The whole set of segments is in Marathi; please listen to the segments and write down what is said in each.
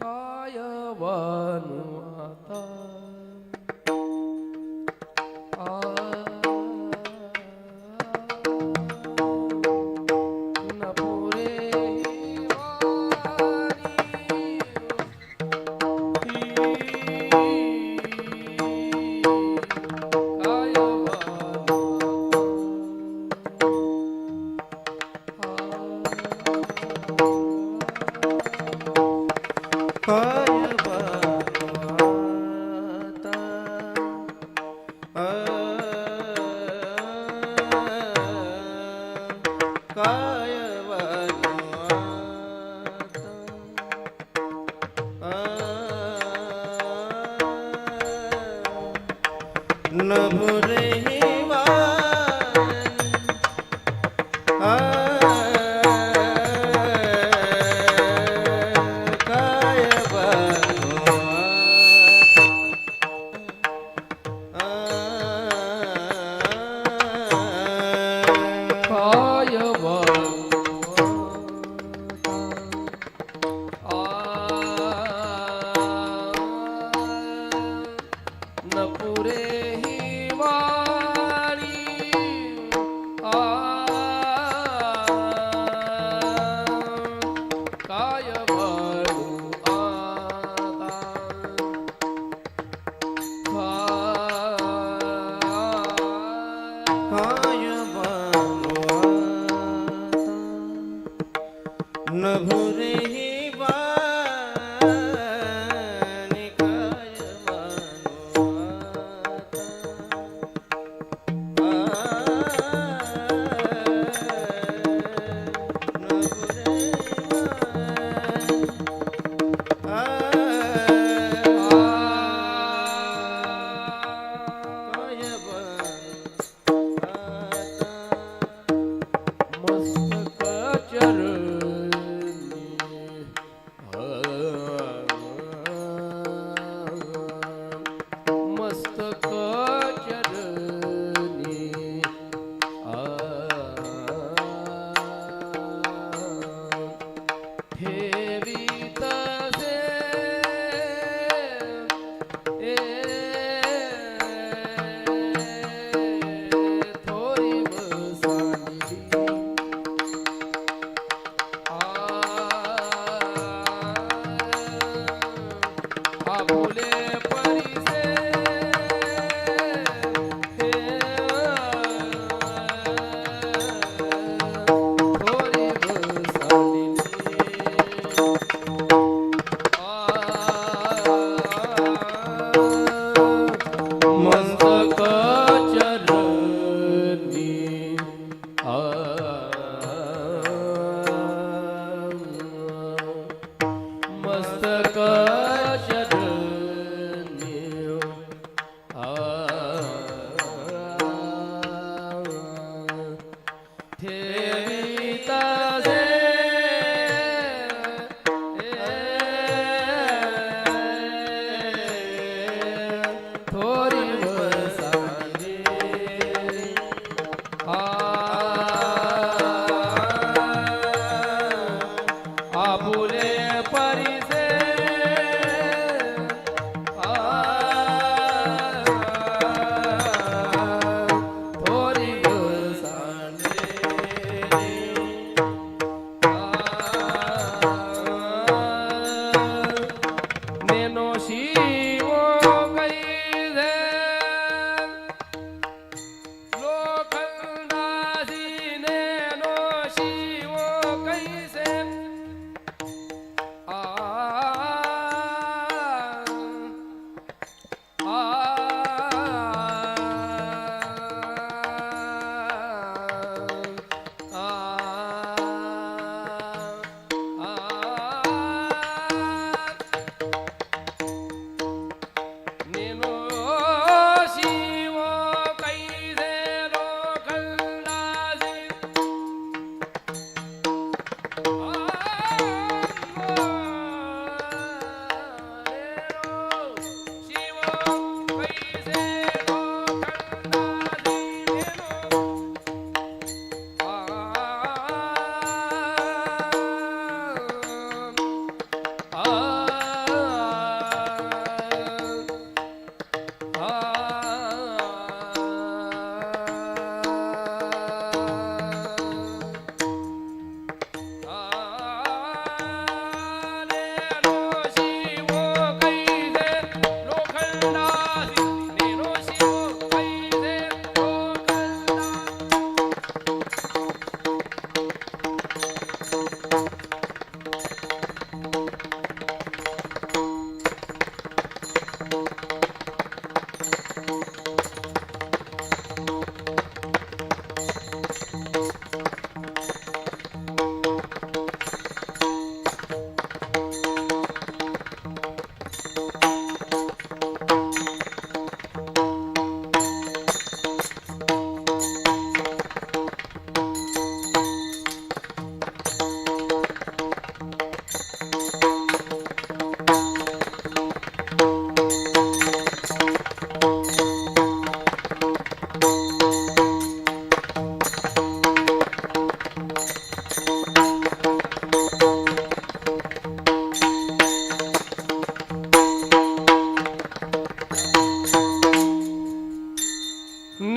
काय वनु आता न पुरे ही वाणी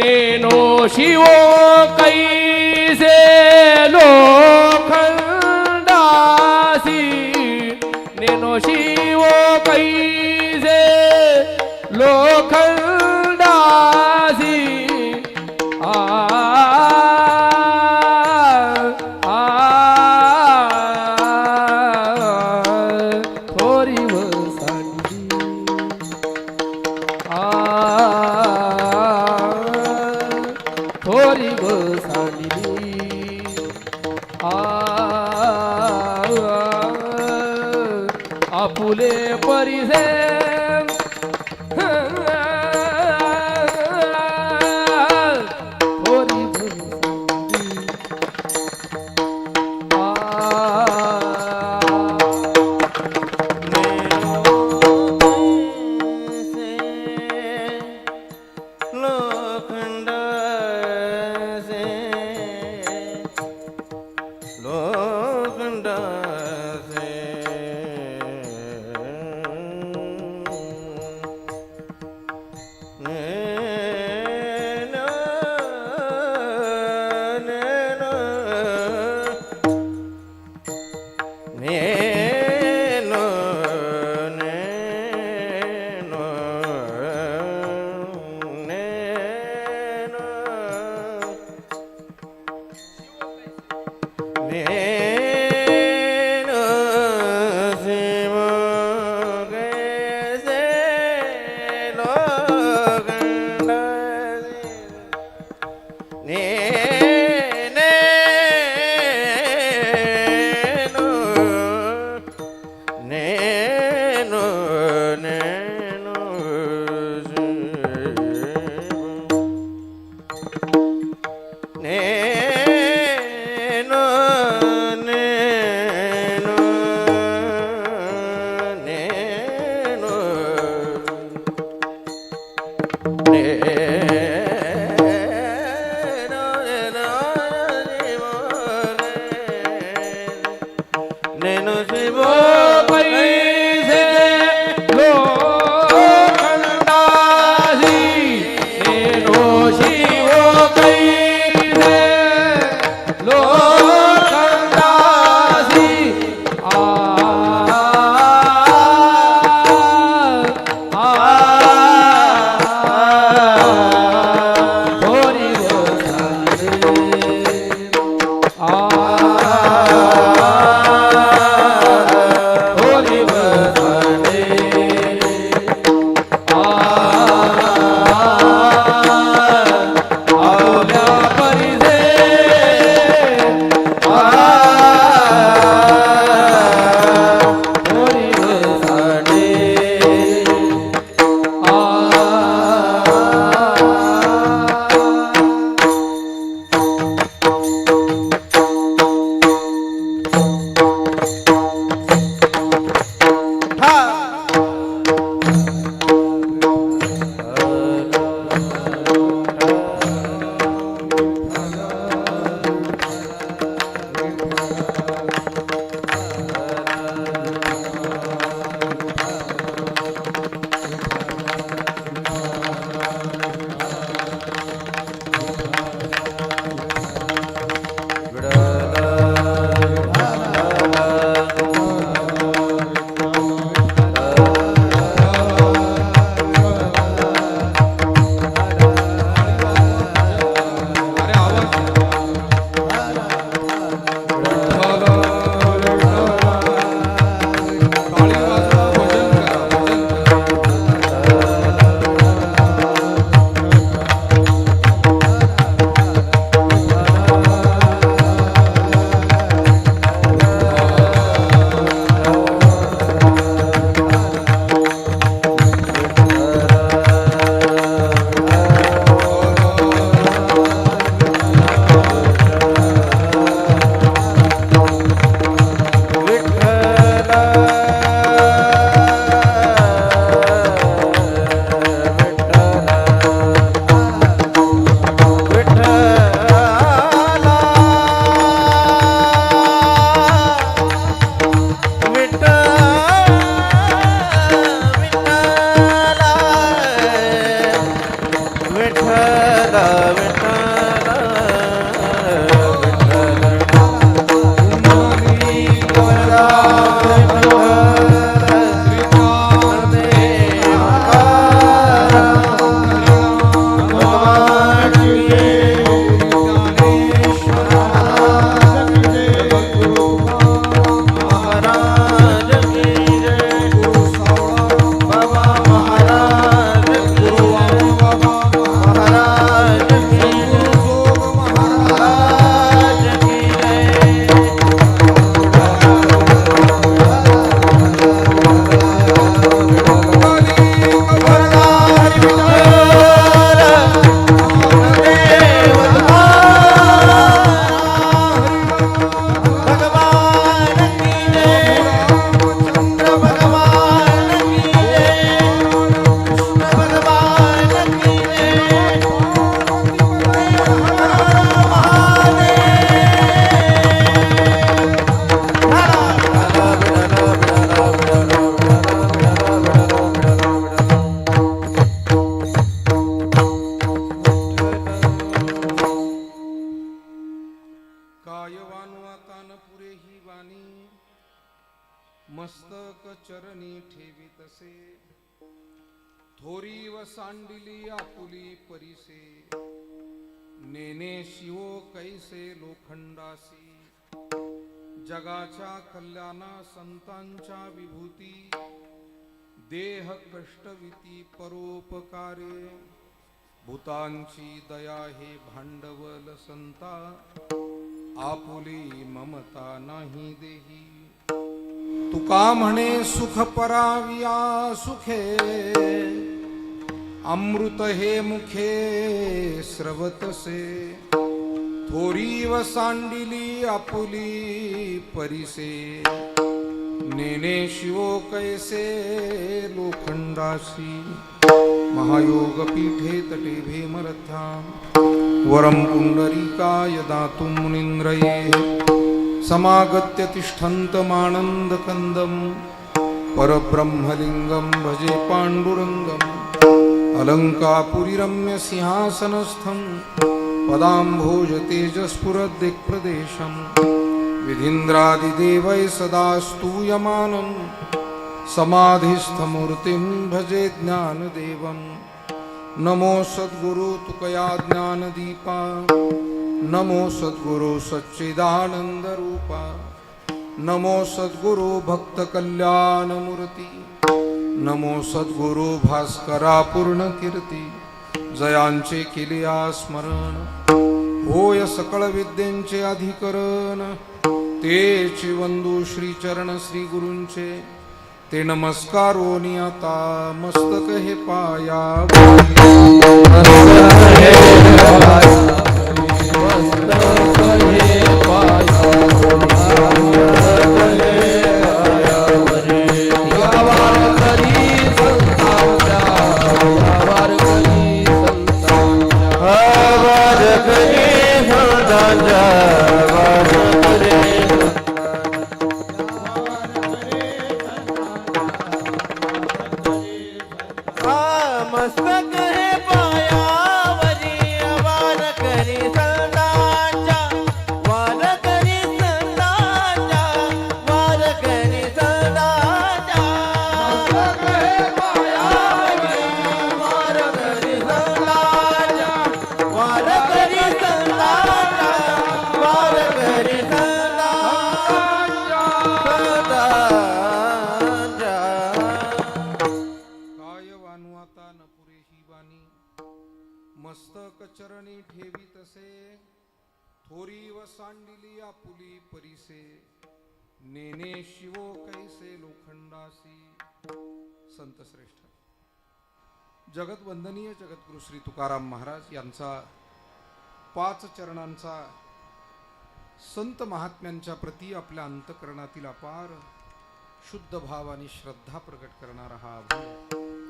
नेनो शिवो कैसे लोखंडासी नेनो शिवो कैसे लोखंडासी आ आ थोरी वसांडी थोरी वसांडी आपुले परिसे थोरी लोखंड से लोखंड से नैनो नैनो नैनो नैनो नैनो शिव कैसे लोखंड नैनो नैनो नैनो नैनो नैनो नैनो नैनो शिव कैसे लोखंडासी नेनो शिवो कैसे मस्तक चरणी ठेवितसे थोरी व सांडिली आपुली परिसे नेने शिवो कैसे लोखंडासी जगाच्या कल्याणा संतांच्या विभूती देह कष्टविती परोपकारे भूतांची दया हे भांडवल संता आपुली ममता नाही देही तुका म्हणे सुख पराविया सुखे अमृत हे मुखे स्रवतसे थोरी व सांडिली आपुली परिसे नेने शिवो कैसे लोखंडासी महायोग पीठे तटे भीमरथा वरम पुंडरीकाय दातुं मुनीन्द्रये समागत्य तिष्ठन्तमानन्दकन्दं परब्रह्मलिङ्गं भजे पाण्डुरङ्गम् अलङ्कापुरीरम्य सिंहासनस्थं पदाम्भोज तेजस्फुरद्दिक्प्रदेशं विधीन्द्रादिदेवै सदा स्तूयमानं समाधिस्थमूर्तिं भजे ज्ञानदेवं नमो सद्गुरु तुकया ज्ञानदीपा नमो सद्गुरु सच्चिदानन्दरूपा नमो सद्गुरु भक्तकल्याणमूर्ती नमो सद्गुरु भास्करा पूर्णकीर्ती जयांचे केलिया स्मरण होय सकळ विद्येंचे अधिकरण तेची वंदू श्रीचरण श्री गुरूंचे ते नमस्कारोनी आता मस्तक हे पाया मस्तक हे पायावरी वार करी संतांच्या वार करी संतांच्या वार करी संतांच्या मस्तक हे पायावरी वार करी संतांच्या वार करी संतांच्या वार करी मस्तक चरणी ठेवितसे थोरी व सांडिली आपुली परिसे नेने शिवो कैसे लोखंडासी संत श्रेष्ठ जगत वंदनीय जगद्गुरु श्री तुकाराम महाराज यांचा 5 चरणांचा संत महात्म्यांच्या प्रती आपल्या अंतकरणातील अपार शुद्ध भाव आणि श्रद्धा प्रकट करणारा हा अभंग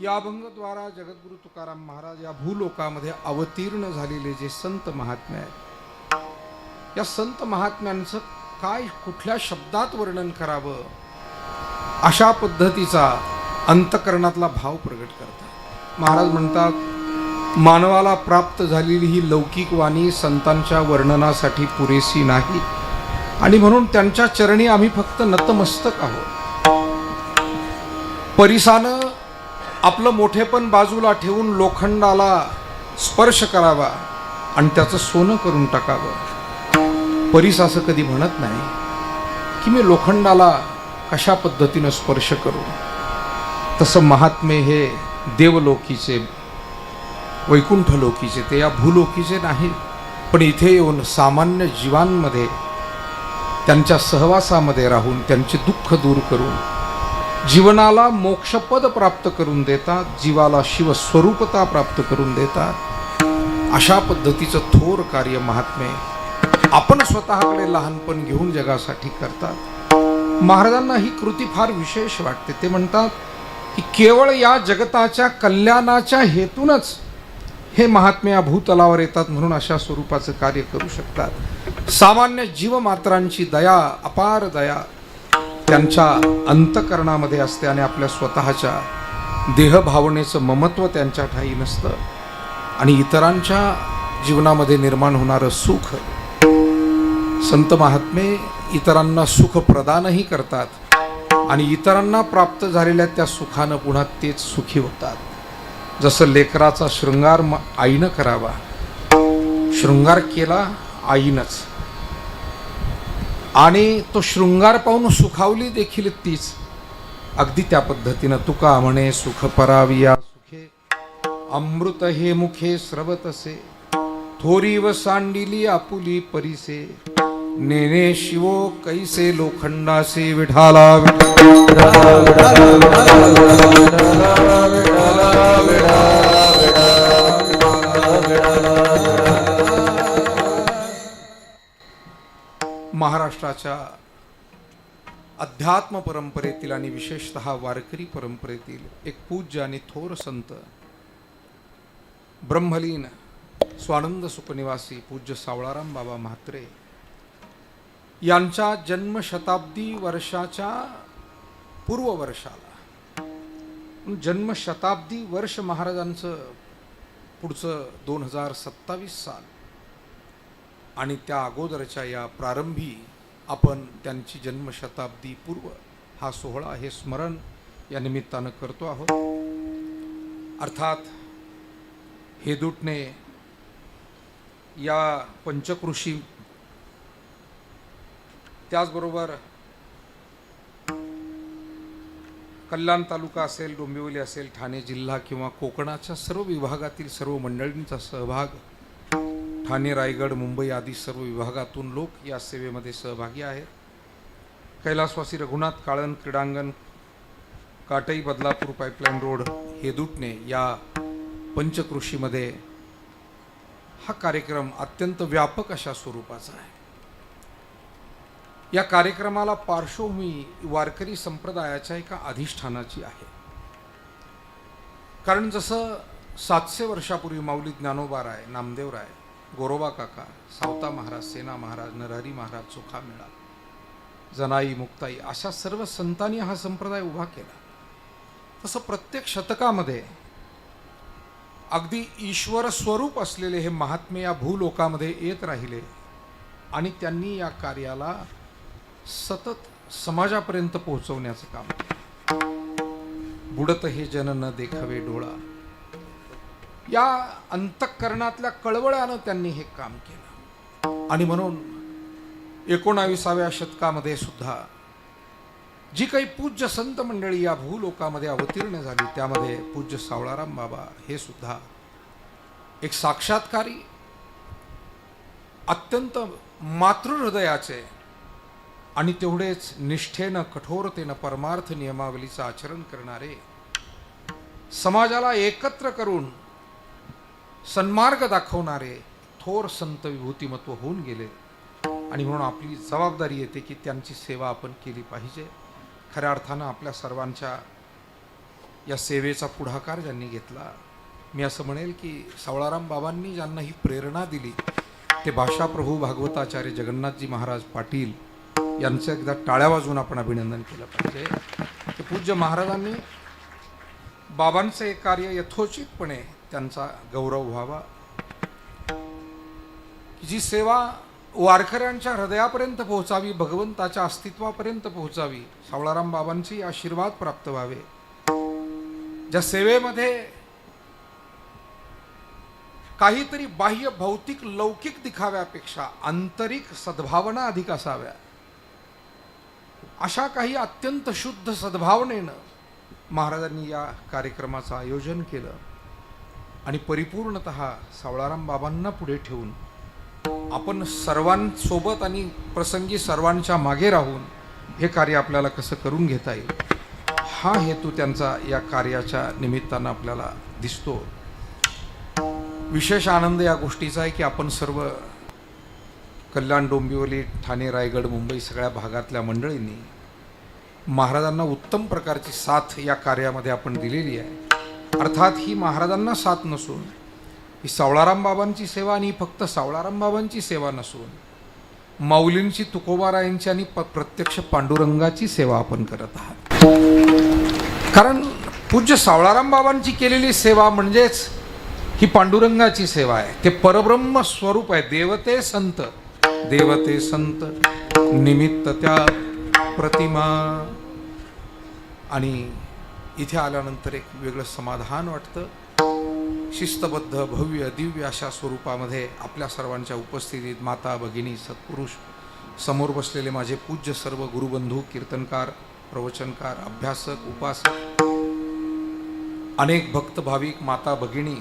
या अभंगद्वारा जगद्गुरु तुकाराम महाराज या भूलोकामध्ये अवतीर्ण झालेले जे संत महात्मे आहेत या संत महात्म्यांचं काय कुठल्या शब्दात वर्णन करावं अशा पद्धतीचा अंतकरणातला भाव प्रकट करतात महाराज म्हणतात मानवाला प्राप्त झालेली ही लौकिक वाणी संतांच्या वर्णनासाठी पुरेशी नाही आणि म्हणून त्यांच्या चरणी आम्ही फक्त नतमस्तक आहोत परिसानं आपलं मोठेपण बाजूला ठेवून लोखंडाला स्पर्श करावा आणि त्याचं सोनं करून टाकावं परीस असं कधी म्हणत नाही की मी लोखंडाला कशा पद्धतीनं स्पर्श करू तसं महात्मे हे देवलोकीचे वैकुंठ लोकीचे ते या भूलोकीचे नाही पण इथे येऊन सामान्य जीवांमध्ये त्यांच्या सहवासामध्ये राहून त्यांचे दुःख दूर करून जीवनाला मोक्षपद प्राप्त करून देतात जीवाला शिवस्वरूपता प्राप्त करून देतात अशा पद्धतीचं थोर कार्य महात्मे आपण स्वतःकडे लहानपण घेऊन जगासाठी करतात महाराजांना ही कृती फार विशेष वाटते ते म्हणतात की केवळ या जगताच्या कल्याणाच्या हेतूनच हे महात्मे या भूतलावर येतात म्हणून अशा स्वरूपाचं कार्य करू शकतात सामान्य जीवमात्रांची दया अपार दया त्यांच्या अंतकरणामध्ये असते आणि आपल्या स्वतःच्या देहभावनेचं ममत्व त्यांच्या ठाई नसतं आणि इतरांच्या जीवनामध्ये निर्माण होणारं सुख संत महात्मे इतरांना सुख प्रदानही करतात आणि इतरांना प्राप्त झालेल्या त्या सुखानं पुन्हा तेच सुखी होतात. जसं लेकराचा शृंगार आईनं करावा, शृंगार केला आईनच, आणि तो शृंगार पाहून सुखावली देखील तीच. अगदी त्या पद्धतीनं तुका म्हणे सुख पराविया सुखे, अमृत हे मुखे स्रवतसे, थोरी व सांडिली आपुली परिसे, नेने शिवो कैसे लोखंडासे विठाला महाराष्ट्राच्या अध्यात्म परंपरेतील आणि विशेषतः वारकरी परंपरेतील एक पूज्य आणि थोर संत, ब्रह्मलीन स्वानंद सुखनिवासी पूज्य सावळाराम बाबा म्हात्रे यांच्या जन्मशताब्दी वर्षाच्या पूर्ववर्षाला, जन्मशताब्दी वर्ष महाराजांचं पुढचं 2027 साल, आणि त्या अगोदरच्या या प्रारंभी आपण त्यांची जन्मशताब्दी पूर्व हा सोहळा हे स्मरण या निमित्तानं करतो आहोत. अर्थात हेदूटने या पंचकृषी, त्याचबरोबर कल्याण तालुका असेल, डोंबिवली असेल, ठाणे जिल्हा किंवा कोकणाच्या सर्व विभागातील सर्व मंडळींचा सहभाग, ठाणे, रायगड, मुंबई आदी सर्व विभागातून लोक या सेवेमध्ये सहभागी आहेत. कैलासवासी रघुनाथ काळन क्रीडांगण, काटई बदलापूर पाईपलाईन रोड, हेदूटने या पंचकृषीमध्ये हा कार्यक्रम अत्यंत व्यापक अशा स्वरूपाचा आहे. या कार्यक्रमाला पार्श्वभूमी वारकरी संप्रदायाच्या एका अधिष्ठानाची आहे. कारण जसं 700 वर्षापूर्वी माऊली ज्ञानोबाराय, नामदेवराय, गोरोबा काका, सावता महाराज, सेना महाराज, नरहरी महाराज, चोखामेळा, जनाई, मुक्ताई अशा सर्व संतांनी हा संप्रदाय उभा केला, तसं प्रत्येक शतकामध्ये अगदी ईश्वर स्वरूप असलेले हे महात्मे या भूलोकामध्ये येत राहिले आणि त्यांनी या कार्याला सतत समाजापर्यंत पोहोचवण्याचं काम केलं. बुडत हे जन न देखावे डोळा, या अंतःकरणातल्या कळवळ्यानं त्यांनी हे काम केलं. आणि म्हणून 19व्या शतकामध्ये सुद्धा जी काही पूज्य संत मंडळी या भूलोकामध्ये अवतीर्ण झाली, त्यामध्ये पूज्य सावळाराम बाबा हे सुद्धा एक साक्षात्कारी, अत्यंत मातृहृदयाचे आणि तेवढेच निष्ठेनं, कठोरतेनं परमार्थ नियमावलीचं आचरण करणारे, समाजाला एकत्र करून सन्मार्ग दाखवणारे थोर संत विभूतिमत्व होऊन गेले. आणि म्हणून आपली जबाबदारी येते की त्यांची सेवा आपण केली पाहिजे. खऱ्या अर्थानं आपल्या सर्वांच्या या सेवेचा पुढाकार ज्यांनी घेतला, मी असं म्हणेल की सावळाराम बाबांनी ज्यांना ही प्रेरणा दिली ते भाषाप्रभू भागवताचार्य जगन्नाथजी महाराज पाटील यांचं एकदा टाळ्या वाजवून आपण अभिनंदन केलं पाहिजे. ते पूज्य महाराजांनी बाबांचे कार्य यथोचितपणे त्यांचा गौरव व्हावा. जी सेवा वारकऱ्यांच्या हृदयापर्यंत पोहोचावी, भगवंताच्या अस्तित्वापर्यंत पोहोचावी, सावळाराम बाबांचे आशीर्वाद प्राप्त व्हावे. ज्या सेवेमध्ये काहीतरी बाह्य भौतिक लौकिक दिखाव्यापेक्षा आंतरिक सद्भावना अधिक असाव्या, अशा काही अत्यंत शुद्ध सद्भावनेनं महाराजांनी या कार्यक्रमाचं आयोजन केलं. आणि परिपूर्णतः सावळाराम बाबांना पुढे ठेवून आपण सर्वांसोबत आणि प्रसंगी सर्वांच्या मागे राहून हे कार्य आपल्याला कसं करून घेता येईल, हा हेतू त्यांचा या कार्याच्या निमित्तानं आपल्याला दिसतो. विशेष आनंद या गोष्टीचा आहे की आपण सर्व कल्याण, डोंबिवली, ठाणे, रायगड, मुंबई सगळ्या भागातल्या मंडळींनी महाराजांना उत्तम प्रकारची साथ या कार्यामध्ये आपण दिलेली आहे. अर्थात ही महाराजांना साथ नसून ही सावळाराम बाबांची सेवा, आणि फक्त सावळाराम बाबांची सेवा नसून माऊलींची, तुकोबारायांची आणि प्रत्यक्ष पांडुरंगाची सेवा आपण करत आहात. कारण पूज्य सावळाराम बाबांची केलेली सेवा म्हणजेच ही पांडुरंगाची सेवा आहे. ते परब्रह्म स्वरूप आहे. देवते संत, देवते संत निमित्त त्या प्रतिमा, आणि इथे आल्यानंतर एक वेगळं समाधान वाटतं. शिस्तबद्ध भव्य दिव्य अशा स्वरूपामध्ये आपल्या सर्वांच्या उपस्थितीत माता भगिनी सत्पुरुष, समोर बसलेले माझे पूज्य सर्व गुरुबंधू, कीर्तनकार, प्रवचनकार, अभ्यासक, उपासक, अनेक भक्त भाविक, माता भगिनी,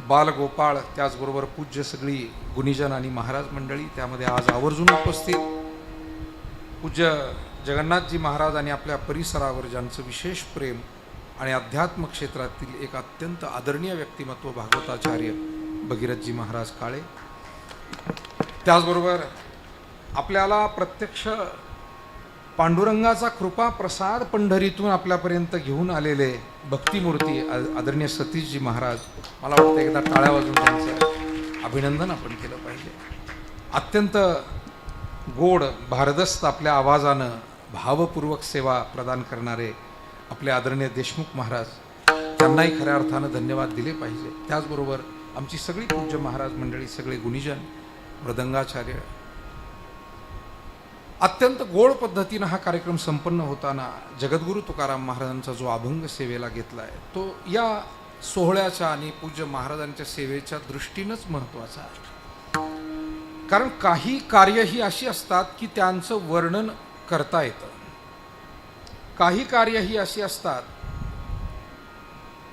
बालगोपाळ, त्याचबरोबर पूज्य सगळी गुणीजन आणि महाराज मंडळी, त्यामध्ये आज आवर्जून उपस्थित पूज्य जगन्नाथजी महाराज आणि आपल्या परिसरावर ज्यांचं विशेष प्रेम आणि अध्यात्म क्षेत्रातील एक अत्यंत आदरणीय व्यक्तिमत्व भागवताचार्य भगीरथजी महाराज काळे, त्याचबरोबर आपल्याला प्रत्यक्ष पांडुरंगाचा कृपा प्रसाद पंढरीतून आपल्यापर्यंत घेऊन आलेले भक्तिमूर्ती आदरणीय सतीशजी महाराज, मला वाटतं एकदा टाळ्या वाजवून त्यांचं अभिनंदन आपण केलं पाहिजे. अत्यंत गोड भारदस्त आपल्या आवाजानं भावपूर्वक सेवा प्रदान करणारे आपले आदरणीय देशमुख महाराज, त्यांनाही खऱ्या अर्थानं धन्यवाद दिले पाहिजे. त्याचबरोबर आमची सगळी पूज्य महाराज मंडळी, सगळे गुणीजन, मृदंगाचार्य, अत्यंत गोड पद्धतीनं हा कार्यक्रम संपन्न होताना जगद्गुरू तुकाराम महाराजांचा जो अभंग सेवेला घेतला आहे तो या सोहळ्याच्या आणि पूज्य महाराजांच्या सेवेच्या दृष्टीनंच महत्त्वाचा आहे. कारण काही कार्य ही अशी असतात की त्यांचं वर्णन करता येतं, काही कार्य ही अशी असतात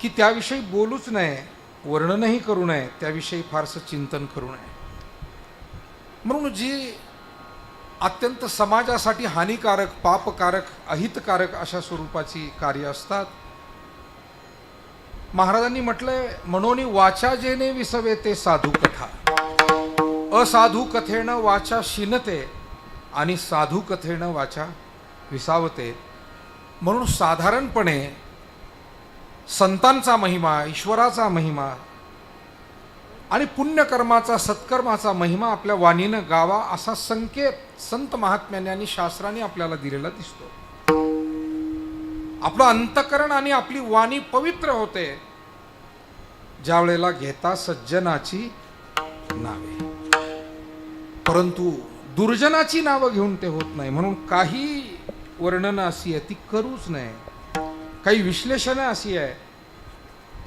की त्याविषयी बोलूच नये, वर्णनही करू नये, त्याविषयी फारसं चिंतन करू नये. म्हणून जी अत्यंत समाजासाठी हानिकारक, पापकारक, अहितकारक अशा स्वरूपाची कार्य असतात, महाराजांनी म्हटलंय, म्हणून वाचा जेने विसवे ते साधू कथा, असाधू कथेनं वाचा शिनते आणि साधू कथेनं वाचा विसावते. म्हणून साधारणपणे संतांचा महिमा, ईश्वराचा महिमा आणि पुण्यकर्माचा, सत्कर्माचा महिमा आपल्या वाणीनं गावा असा संकेत संत महात्म्यांनी आणि शास्त्राने आपल्याला दिलेला दिसतो. आपलं अंतकरण आणि आपली वाणी पवित्र होते ज्या वेळेला घेता सज्जनाची नावे, परंतु दुर्जनाची नावं घेऊन ते होत नाही. म्हणून काही वर्णनं अशी आहे ती करूच नये, काही विश्लेषणं अशी आहे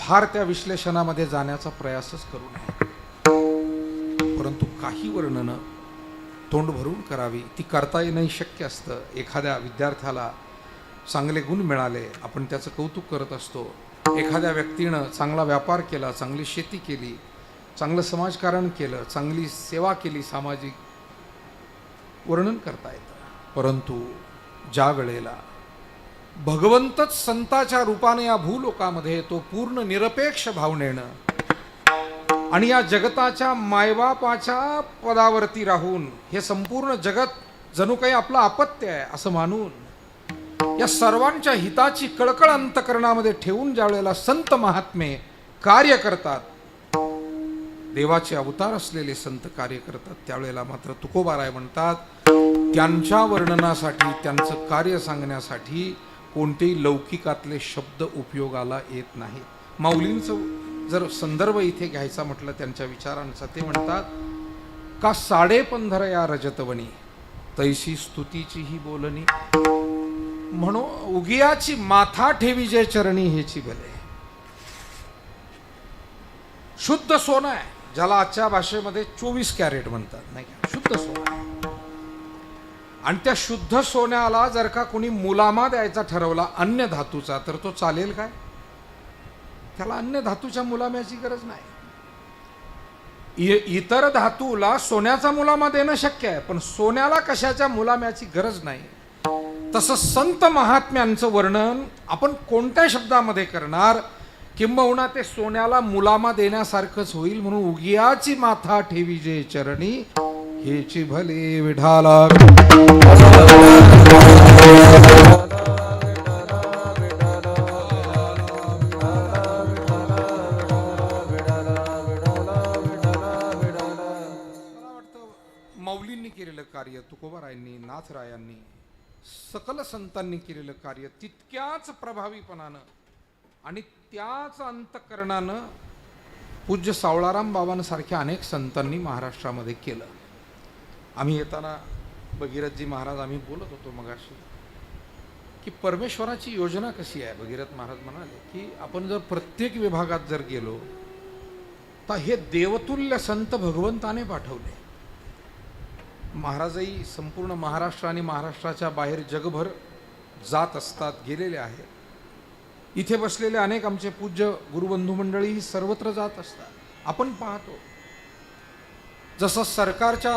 फार त्या विश्लेषणामध्ये जाण्याचा प्रयासच करू नये. परंतु काही वर्णनं तोंड भरून करावी, ती करता येणंही शक्य असतं. एखाद्या विद्यार्थ्याला चांगले गुण मिळाले, आपण त्याचं कौतुक करत असतो. एखाद्या व्यक्तीनं चांगला व्यापार केला, चांगली शेती केली, चांगलं समाजकारण केलं, चांगली सेवा केली, सामाजिक, वर्णन करता येतं. परंतु ज्या वेळेला भगवंतच संताच्या रूपाने या भूलोकामध्ये येतो, पूर्ण निरपेक्ष भावनेनं आणि या जगताच्या मायबापाच्या पदावरती राहून हे संपूर्ण जगत जणू काही आपलं अपत्य आहे असं मानून या सर्वांच्या हिताची कळकळ अंतकरणामध्ये ठेवून ज्या वेळेला संत महात्मे कार्य करतात, देवाचे अवतार असलेले संत कार्य करतात, त्यावेळेला मात्र तुकोबाराय म्हणतात, त्यांच्या वर्णनासाठी, त्यांचं कार्य सांगण्यासाठी कोणतेही लौकिकातले शब्द उपयोगाला येत नाहीत. माऊलींचं जर संदर्भ इथे घ्यायचा म्हटलं त्यांच्या विचारांचा, ते म्हणतात का 15.5 या रजतवणी तैशी स्तुतीची ही बोलणी, म्हणो उगियाची माथा ठेवी जे चरणी हेची भले. शुद्ध सोनं आहे, ज्याला आजच्या भाषेमध्ये 24 कॅरेट म्हणतात, नाही का, शुद्ध सोनं. आणि त्या शुद्ध सोन्याला जर का कोणी मुलामा द्यायचा ठरवला अन्य धातूचा, तर तो चालेल काय? त्याला अन्य धातूच्या मुलाम्याची गरज नाही. इतर धातूला सोन्याचा मुलामा देणं शक्य आहे, पण सोन्याला कशाच्या मुलाम्याची गरज नाही. तसं संत महात्म्यांचं वर्णन आपण कोणत्या शब्दामध्ये करणार, किंबहुना ते सोन्याला मुलामा देण्यासारखंच होईल. म्हणून उगियाची माथा ठेवी जे चरणी हेची भले विढाला. माऊलींनी केलेलं कार्य, तुकोबारायांनी, नाथरायांनी, सकल संतांनी केलेलं कार्य तितक्याच प्रभावीपणानं आणि त्याच अंतकरणानं पूज्य सावळाराम बाबांसारख्या अनेक संतांनी महाराष्ट्रामध्ये केलं. आम्ही येताना भगीरथजी महाराज आम्ही बोलत होतो मगाशी की परमेश्वराची योजना कशी आहे. भगीरथ महाराज म्हणाले की आपण जर प्रत्येक विभागात जर गेलो तर हे देवतुल्य संत भगवंताने पाठवले. महाराजही संपूर्ण महाराष्ट्र आणि महाराष्ट्राच्या बाहेर जगभर जात असतात, गेलेले आहेत. इथे बसलेले अनेक आमचे पूज्य गुरुबंधू मंडळी सर्वत्र जात असतात. आपण पाहतो जसं सरकारच्या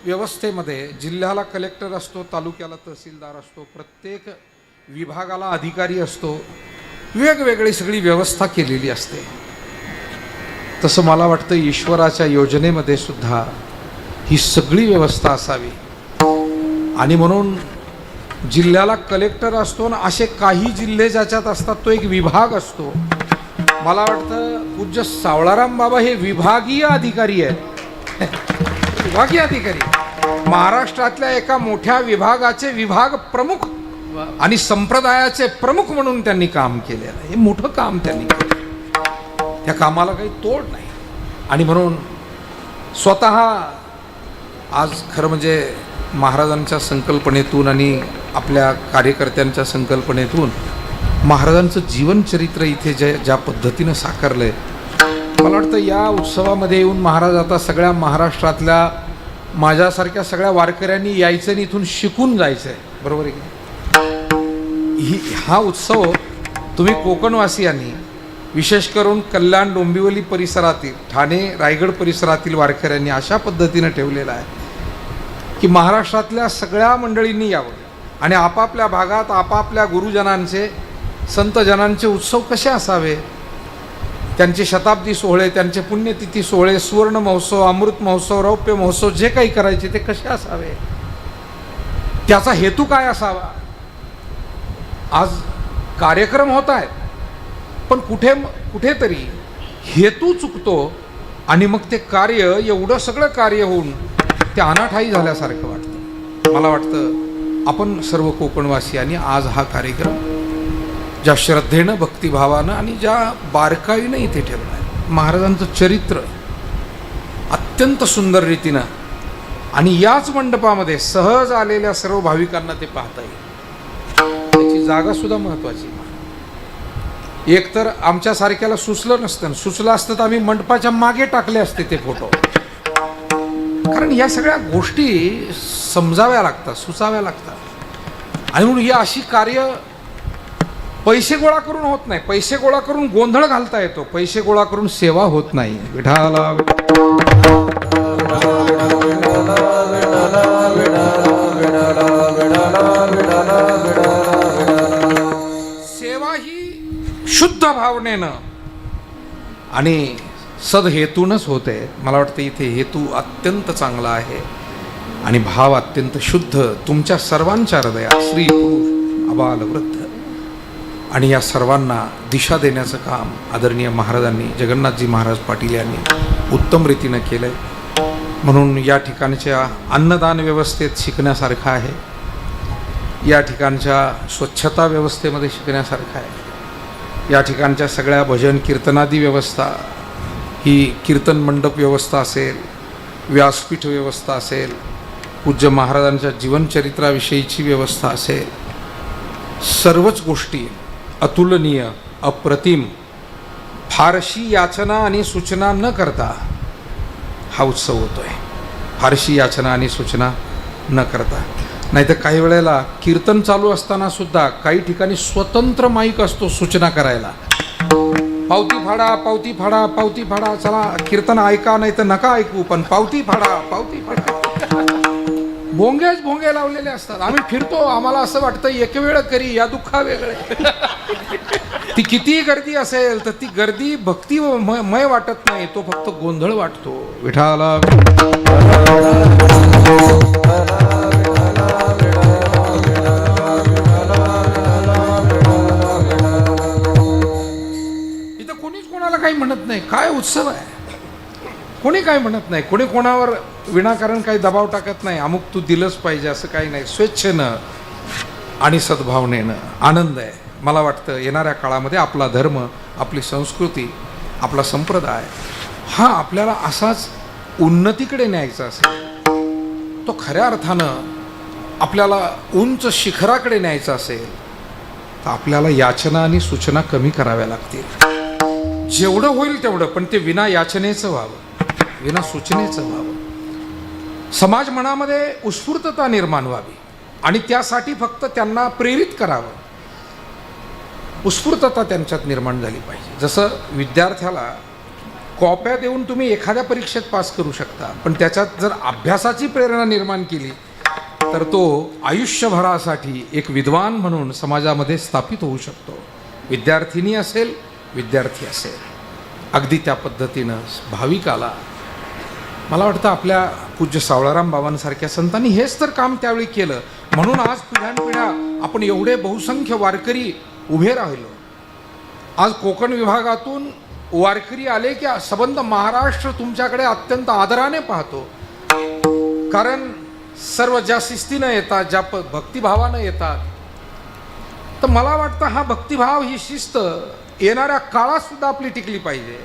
व्यवस्थेमध्ये जिल्ह्याला कलेक्टर असतो, तालुक्याला तहसीलदार असतो, प्रत्येक विभागाला अधिकारी असतो, वेगवेगळी सगळी व्यवस्था केलेली असते. तसं मला वाटतं ईश्वराच्या योजनेमध्ये सुद्धा ही सगळी व्यवस्था असावी. आणि म्हणून जिल्ह्याला कलेक्टर असतो ना, असे काही जिल्हे ज्याच्यात असतात तो एक विभाग असतो. मला वाटतं पूज्य सावळाराम बाबा हे विभागीय अधिकारी आहेत. विभागीय अधिकारी महाराष्ट्रातल्या एका मोठ्या विभागाचे विभाग प्रमुख आणि संप्रदायाचे प्रमुख म्हणून त्यांनी काम केलेलं आहे. हे मोठं काम त्यांनी केलं. त्या कामाला काही तोड नाही. आणि म्हणून स्वतः आज खरं म्हणजे महाराजांच्या संकल्पनेतून आणि आपल्या कार्यकर्त्यांच्या संकल्पनेतून महाराजांचं जीवनचरित्र इथे ज्या पद्धतीनं साकारलंय, मला वाटतं या उत्सवामध्ये येऊन महाराज आता सगळ्या महाराष्ट्रातल्या माझ्यासारख्या सगळ्या वारकऱ्यांनी यायचं आणि इथून शिकून जायचं आहे. बरोबर आहे की हा उत्सव तुम्ही कोकणवासियांनी विशेष करून कल्याण डोंबिवली परिसरातील, ठाणे रायगड परिसरातील वारकऱ्यांनी अशा पद्धतीनं ठेवलेला आहे की महाराष्ट्रातल्या सगळ्या मंडळींनी यावं आणि आपापल्या भागात आपापल्या गुरुजनांचे संतजनांचे उत्सव कसे असावे, त्यांचे शताब्दी सोहळे, त्यांचे पुण्यतिथी सोहळे, सुवर्ण महोत्सव, अमृत महोत्सव, रौप्य महोत्सव जे काही करायचे ते कसे असावे, त्याचा हेतू काय असावा. आज कार्यक्रम होत आहेत पण कुठेतरी हेतू चुकतो आणि मग ते कार्य, एवढं सगळं कार्य होऊन ते अनाठायी झाल्यासारखं वाटतं. मला वाटतं आपण सर्व कोकणवासियांनी आज हा कार्यक्रम ज्या श्रद्धेनं, भक्तिभावानं आणि ज्या बारकाईनं इथे ठेवला आहे. महाराजांचं चरित्र अत्यंत सुंदर रीतीनं आणि याच मंडपामध्ये सहज आलेल्या सर्व भाविकांना ते पाहता येईल. त्याची जागा सुद्धा महत्त्वाची. एक तर आमच्यासारख्याला सुचलं नसतं, सुचलं असतं तर आम्ही मंडपाच्या मागे टाकले असते ते फोटो. कारण या सगळ्या गोष्टी समजाव्या लागतात, सुचाव्या लागतात. आणि म्हणून ही अशी कार्य पैसे गोळा करून होत नाही. पैसे गोळा करून गोंधळ घालता येतो, पैसे गोळा करून सेवा होत नाही. विठाला सेवा ही शुद्ध भावनेनं आणि सदहेतूनच होते. मला वाटतं इथे हेतू अत्यंत चांगला आहे आणि भाव अत्यंत शुद्ध तुमच्या सर्वांच्या हृदयात, स्त्री पुरुष आबाल वृद्ध आणि या सर्वांना दिशा देण्याचं काम आदरणीय महाराजांनी, जगन्नाथजी महाराज पाटील यांनी उत्तम रीतीनं केलं आहे. म्हणून या ठिकाणच्या अन्नदान व्यवस्थेत शिकण्यासारखं आहे, या ठिकाणच्या स्वच्छता व्यवस्थेमध्ये शिकण्यासारखं आहे, या ठिकाणच्या सगळ्या भजन कीर्तनादी व्यवस्था, ही कीर्तन मंडप व्यवस्था असेल, व्यासपीठ व्यवस्था असेल, पूज्य महाराजांच्या जीवनचरित्राविषयीची व्यवस्था असेल, सर्वच गोष्टी अतुलनीय, अप्रतिम, फारशी याचना आणि सूचना न करता हा उत्सव होतोय. फारशी याचना आणि सूचना न करता. नाहीतर काही वेळेला कीर्तन चालू असताना सुद्धा काही ठिकाणी स्वतंत्र माईक असतो सूचना करायला. पावती फाडा, पावती फाडा, पावती फाडा, चला कीर्तन ऐका नाही तर नका ऐकू पण पावती फाडा, पावती फाडा. भोंगेच भोंगे लावलेले असतात. आम्ही फिरतो, आम्हाला असं वाटतं एक वेळ करी या दुःखा वेगळे. ती कितीही गर्दी असेल तर ती गर्दी भक्ती मय वाटत नाही, तो फक्त गोंधळ वाटतो. विठाला इथं कोणीच कोणाला काही म्हणत नाही. काय उत्सव आहे, कोणी काय म्हणत नाही. कोणी कोणावर विनाकारण काही दबाव टाकत नाही. अमुक तू दिलंच पाहिजे असं काही नाही. स्वेच्छेनं आणि सद्भावनेनं आनंद आहे. मला वाटतं येणाऱ्या काळामध्ये आपला धर्म, आपली संस्कृती, आपला संप्रदाय हा आपल्याला असाच उन्नतीकडे न्यायचा असेल, तो खऱ्या अर्थानं आपल्याला उंच शिखराकडे न्यायचा असेल तर आपल्याला याचना आणि सूचना कमी कराव्या लागतील. जेवढं होईल तेवढं, पण ते विना याचनेचं व्हावं, विना सूचनेचं व्हावं. समाज मनामध्ये उत्स्फूर्तता निर्माण व्हावी आणि त्यासाठी फक्त त्यांना प्रेरित करावं. उत्स्फूर्तता त्यांच्यात निर्माण झाली पाहिजे. जसं विद्यार्थ्याला कॉप्या देऊन तुम्ही एखाद्या परीक्षेत पास करू शकता, पण त्याच्यात जर अभ्यासाची प्रेरणा निर्माण केली तर तो आयुष्यभरासाठी एक विद्वान म्हणून समाजामध्ये स्थापित होऊ शकतो. विद्यार्थिनी असेल, विद्यार्थी असेल, अगदी त्या पद्धतीनं भाविकाला मला वाटतं आपल्या पूज्य सावळाराम बाबांसारख्या संतांनी हेच तर काम त्यावेळी केलं. म्हणून आज पिढ्यानपिढ्या आपण एवढे बहुसंख्य वारकरी उभे राहिलो. आज कोकण विभागातून वारकरी आले की संबंध महाराष्ट्र तुमच्याकडे अत्यंत आदराने पाहतो. कारण सर्व ज्या शिस्तीनं येतात, ज्या भक्तिभावानं येतात, तर मला वाटतं हा भक्तिभाव, ही शिस्त येणाऱ्या काळात सुद्धा आपली टिकली पाहिजे.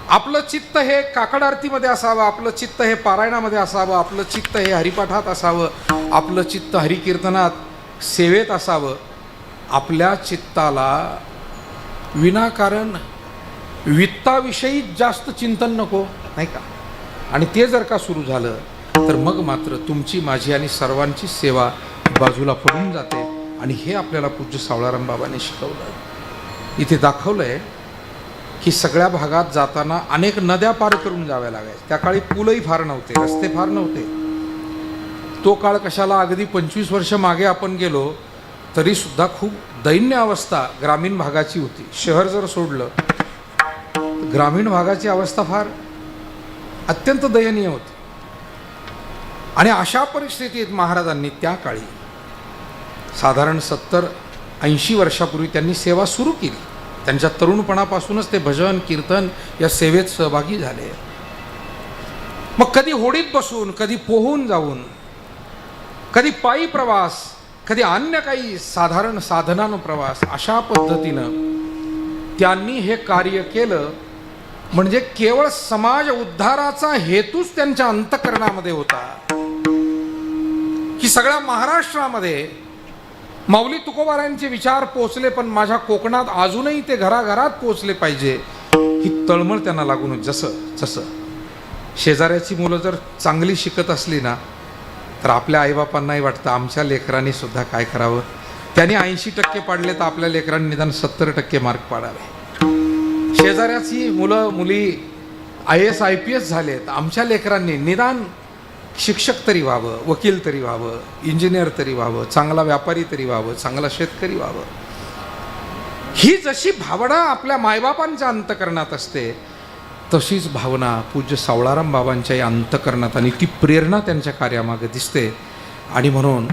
आपलं चित्त हे काकड आरतीमध्ये असावं, आपलं चित्त हे पारायणामध्ये असावं, आपलं चित्त हे हरिपाठात असावं, आपलं चित्त हरिकीर्तनात सेवेत असावं. आपल्या चित्ताला विनाकारण वित्ताविषयी जास्त चिंतन नको, नाही का? आणि ते जर का सुरू झालं तर मग मात्र तुमची, माझी आणि सर्वांची सेवा बाजूला पडून जाते. आणि हे आपल्याला पूज्य सावळाराम बाबांनी शिकवलं. इथे दाखवलं आहे की सगळ्या भागात जाताना अनेक नद्या पार करून जाव्या लागायच्या. त्या काळी पूलही फार नव्हते, रस्ते फार नव्हते. तो काळ कशाला, अगदी 25 वर्ष मागे आपण गेलो तरीसुद्धा खूप दैन्य अवस्था ग्रामीण भागाची होती. शहर जर सोडलं, ग्रामीण भागाची अवस्था फार अत्यंत दयनीय होती. आणि अशा परिस्थितीत महाराजांनी त्या काळी साधारण 70-80 वर्षापूर्वी त्यांनी सेवा सुरू केली. त्यांच्या तरुणपणापासूनच ते भजन कीर्तन या सेवेत सहभागी झाले. मग कधी होडीत बसून, कधी पोहून जाऊन, कधी पायी प्रवास, कधी अन्य काही साधारण साधनानं प्रवास, अशा पद्धतीनं त्यांनी हे कार्य केलं. म्हणजे केवळ समाज उद्धाराचा हेतूच त्यांच्या अंतःकरणामध्ये होता की सगळ्या महाराष्ट्रामध्ये माऊली तुकोबारायांचे विचार पोचले, पण माझ्या कोकणात अजूनही ते घराघरात पोचले पाहिजे, ही तळमळ त्यांना लागून. जसं शेजाऱ्याची मुलं जर चांगली शिकत असली ना, तर आपल्या आईबापांनाही वाटतं आमच्या लेकरांनी सुद्धा काय करावं. त्यांनी 80% पाडले तर आपल्या लेकरांनी निदान 70% मार्क पाडावे. शेजाऱ्याची मुलं मुली IAS IPS झालेत, आमच्या लेकरांनी निदान शिक्षक तरी व्हावं, वकील तरी व्हावं, इंजिनियर तरी व्हावं, चांगला व्यापारी तरी व्हावं, चांगला शेतकरी व्हावं. ही जशी भावना आपल्या मायबापांच्या अंतःकरणात असते, तशीच भावना पूज्य सावळाराम बाबांच्या या अंतःकरणात, आणि ती प्रेरणा त्यांच्या कार्यामागे दिसते. आणि म्हणून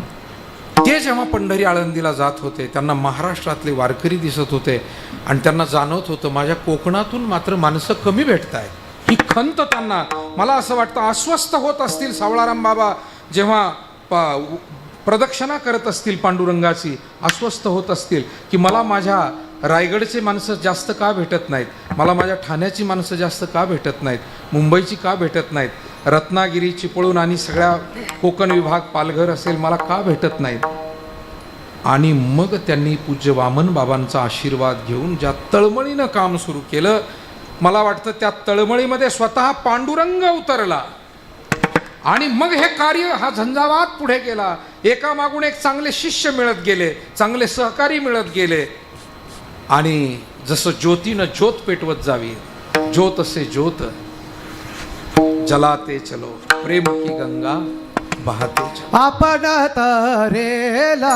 ते जेव्हा पंढरी आळंदीला जात होते, त्यांना महाराष्ट्रातले वारकरी दिसत होते आणि त्यांना जाणवत होतं माझ्या कोकणातून मात्र माणसं कमी भेटत आहेत. ही खंत त्यांना, मला असं वाटतं, अस्वस्थ होत असतील सावळाराम बाबा जेव्हा प्रदक्षिणा करत असतील पांडुरंगाची, अस्वस्थ होत असतील की मला माझ्या रायगडचे माणसं जास्त का भेटत नाहीत, मला माझ्या ठाण्याची माणसं जास्त का भेटत नाहीत, मुंबईची का भेटत नाहीत, रत्नागिरी, चिपळूण आणि सगळ्या कोकण विभाग, पालघर असेल, मला का भेटत नाहीत. आणि मग त्यांनी पूज्य वामन बाबांचा आशीर्वाद घेऊन ज्या तळमळीनं काम सुरू केलं, मला वाटतं त्या तळमळीमध्ये स्वतः पांडुरंग उतरला आणि मग हे कार्य, हा झंझावात पुढे गेला. एकामागून एक चांगले शिष्य मिळत गेले, चांगले सहकारी मिळत गेले. आणि जसं ज्योतीनं ज्योत पेटवत जावी, ज्योत से ज्योत जलाते चलो, प्रेम की गंगा बहाते चलो. आपण तरेला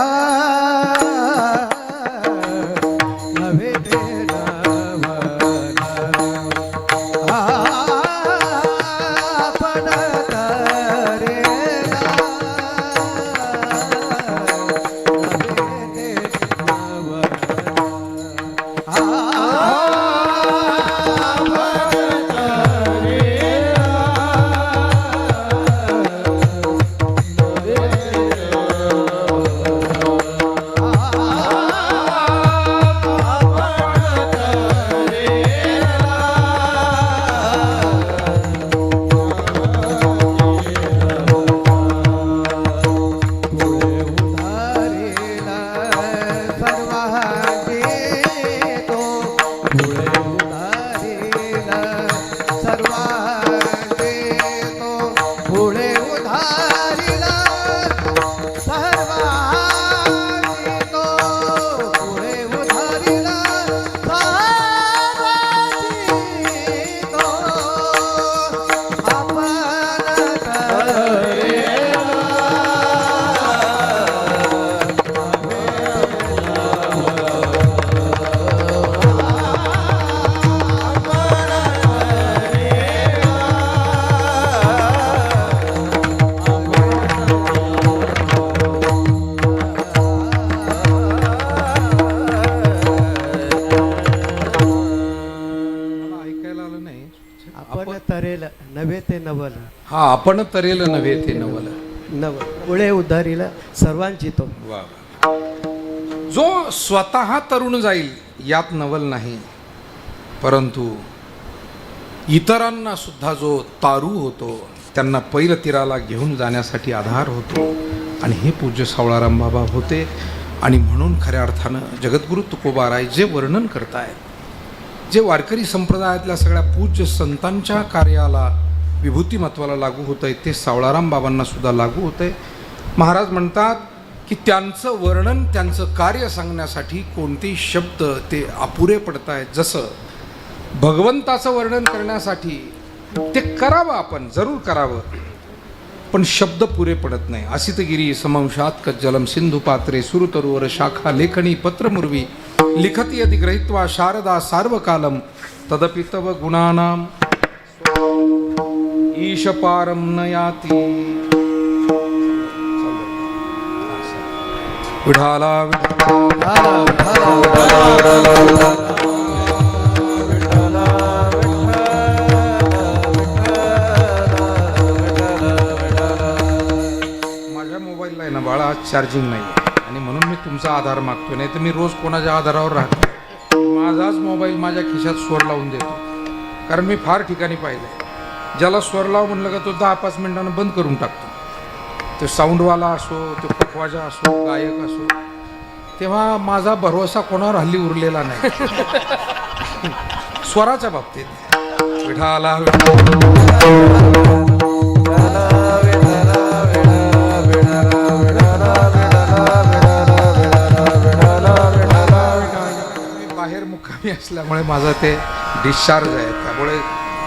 नवे नव्हे ते नवल हा आपण तरेल नव्हे ते नवल. नवल पुढे उद्धारीला सर्वांची तो. वा वा. जो स्वतः तरुण जाईल यात नवल नाही, परंतु इतरांना सुद्धा जो तारू होतो, त्यांना पैल तीराला घेऊन जाण्यासाठी आधार होतो, आणि हे पूज्य सावळाराम बाबा होते. आणि म्हणून खऱ्या अर्थानं जगद्गुरु तुकोबाराय जे वर्णन करतायत, जे वारकरी संप्रदायातल्या सगळ्या पूज्य संतांच्या कार्याला विभूतिमत्वाला लागू होतं आहे, ते सावळाराम बाबांना सुद्धा लागू होतं आहे. महाराज म्हणतात की त्यांचं वर्णन, त्यांचं कार्य सांगण्यासाठी कोणतेही शब्द ते अपुरे पडत आहेत. जसं भगवंताचं वर्णन करण्यासाठी ते करावं, आपण जरूर करावं, पण शब्द पुरे पडत नाही. असितगिरी समंशात कज्जलम सिंधू पात्रे सुरतरुवर शाखा लेखणी पत्रमुर्वी लिखती यदि ग्रहीत्वा शारदा सार्वकालम तदपि तव गुणानाम ईशपारम न याती. विठाला माझ्या मोबाईलला आहे ना बाळा आज चार्जिंग नाही, आणि म्हणून मी तुमचा आधार मागतो. नाही तर मी रोज कोणाच्या आधारावर राहतो. माझाच मोबाईल माझ्या खिशात स्वर लावून देतो, कारण मी फार ठिकाणी पाहिलं ज्याला स्वर लाव म्हणलं का तो 10-5 मिनिटांना बंद करून टाकतो. तो साऊंडवाला असो, तो पखवाजा असो, गायक असो. तेव्हा माझा भरवसा कोणावर हल्ली उरलेला नाही स्वराच्या बाबतीत. विठाला बाहेर मुक्कामी असल्यामुळे माझं ते डिस्चार्ज आहे, त्यामुळे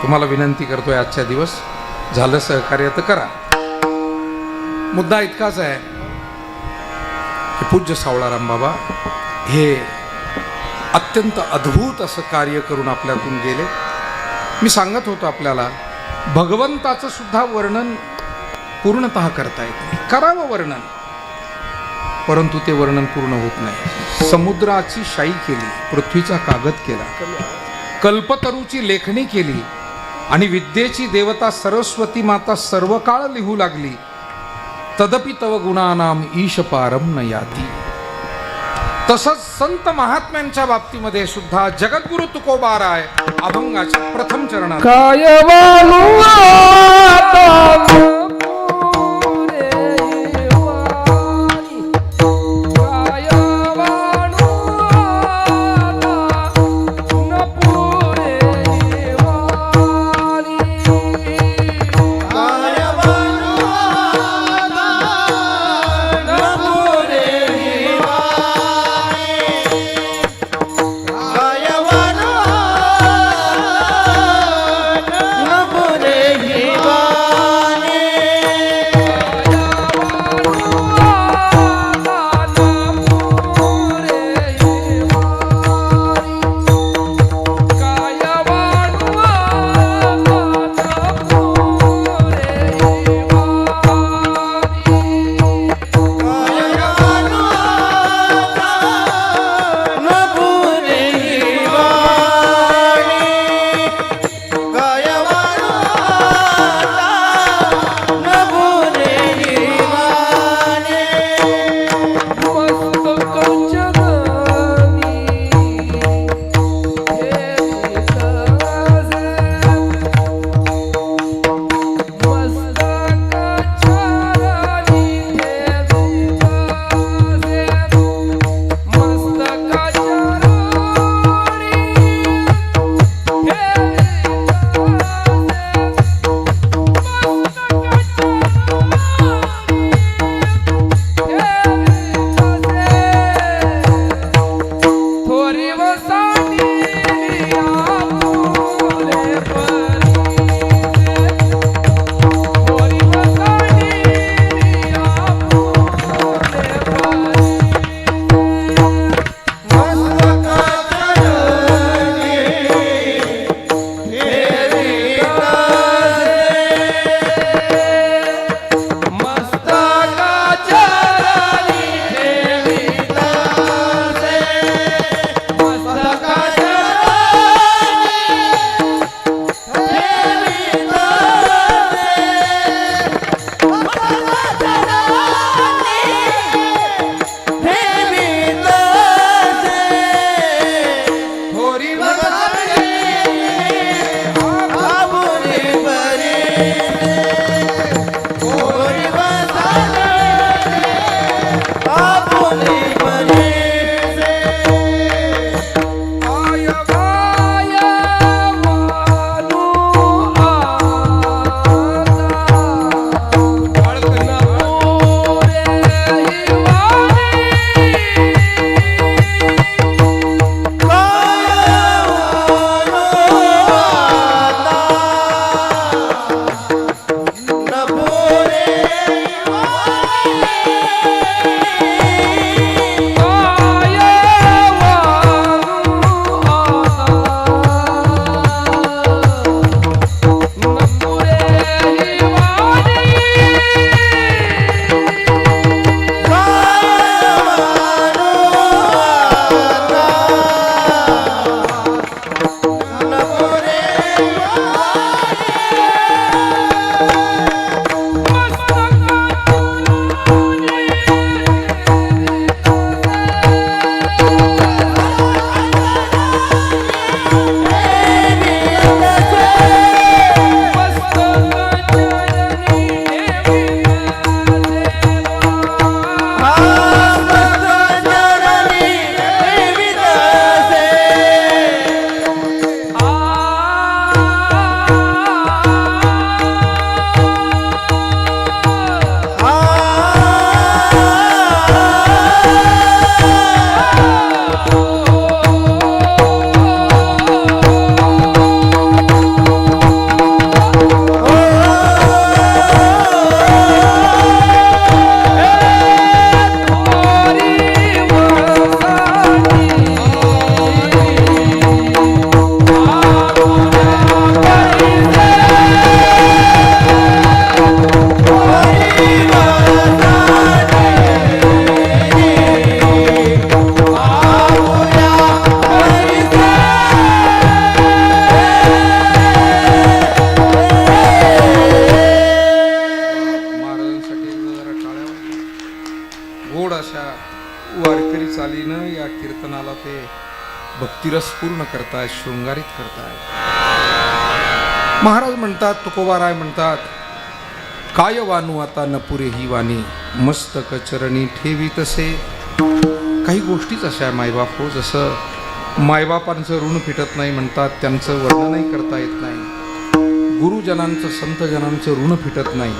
तुम्हाला विनंती करतोय आजच्या दिवस झालं सहकार्य तर करा. मुद्दा इतकाच आहे की पूज्य सावळाराम बाबा हे अत्यंत अद्भुत असं कार्य करून आपल्यातून गेले. मी सांगत होतो आपल्याला, भगवंताचं सुद्धा वर्णन पूर्णतः करता येत नाही. करावं वर्णन, परंतु ते वर्णन पूर्ण होत नाही. समुद्राची शाई केली, पृथ्वीचा कागद केला, कल्पतरूची लेखणी केली, आणि विद्येची देवता सरस्वती माता सर्व काळ लिहू लागली. तदपि तव गुणानाम ईश पारम न याती. तसंच संत महात्म्यांच्या बाबतीमध्ये सुद्धा जगद्गुरु तुकोबाराय अभंगाच्या प्रथम चरणात काय वाणू आता पुरे वाणी, काय वाणू आता पुरे वाणी, काय वाणू आता पुरे पुरे कीर्तनाला ते भक्तिरस पूर्ण करतायत, शृंगारित करतायत. महाराज म्हणतात, तुकोबाराय म्हणतात, काय वानू आता न पुरे ही वाणी, मस्तक चरणी ठेवी तसे. काही गोष्टीच अशा आहे मायबाप हो, जसं मायबापांचं ऋण फिटत नाही म्हणतात, त्यांचं वर्णनही करता येत नाही. गुरुजनांचं, संतजनांचं ऋण फिटत नाही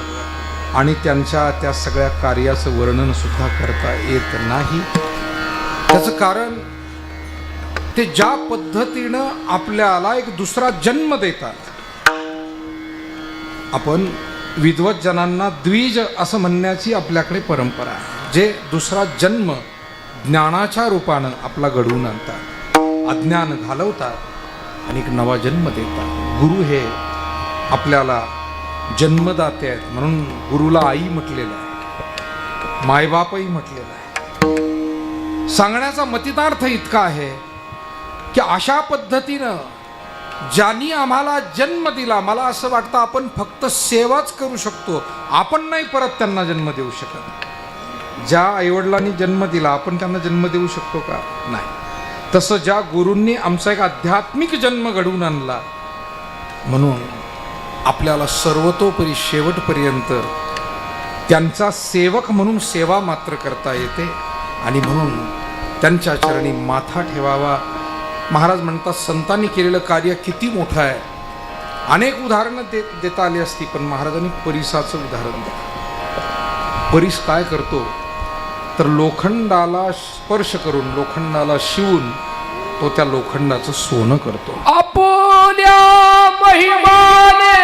आणि त्यांच्या त्या सगळ्या कार्याचं वर्णन सुद्धा करता येत नाही. त्याचं कारण ते ज्या पद्धतीनं आपल्याला एक दुसरा जन्म देतात. आपण विद्वत जनांना द्विज असं म्हणण्याची आपल्याकडे परंपरा आहे, जे दुसरा जन्म ज्ञानाच्या रूपानं आपला घडवून आणतात, अज्ञान घालवतात आणि एक नवा जन्म देतात. गुरु हे आपल्याला जन्मदाते आहेत, म्हणून गुरुला आई म्हटलेलं आहे, मायबापही म्हटलेलं आहे. सांगण्याचा मतितार्थ इतका आहे की अशा पद्धतीनं ज्यांनी आम्हाला जन्म दिला, मला असं वाटतं आपण फक्त सेवाच करू शकतो, आपण नाही परत त्यांना जन्म देऊ शकत. ज्या आईवडिलांनी जन्म दिला आपण त्यांना जन्म देऊ शकतो का? नाही. तसं ज्या गुरूंनी आमचा एक आध्यात्मिक जन्म घडवून आणला, म्हणून आपल्याला सर्वतोपरी शेवटपर्यंत त्यांचा सेवक म्हणून सेवा मात्र करता येते आणि म्हणून त्यांच्या चरणी माथा ठेवावा. महाराज म्हणतात, संतांनी केलेलं कार्य किती मोठं आहे. अनेक उदाहरणं देता आली असती, पण महाराजांनी परिसाचं उदाहरण दिलं. परिस काय करतो तर लोखंडाला स्पर्श करून, लोखंडाला शिवून तो त्या लोखंडाचं सोनं करतो. आपुल्या महिमाने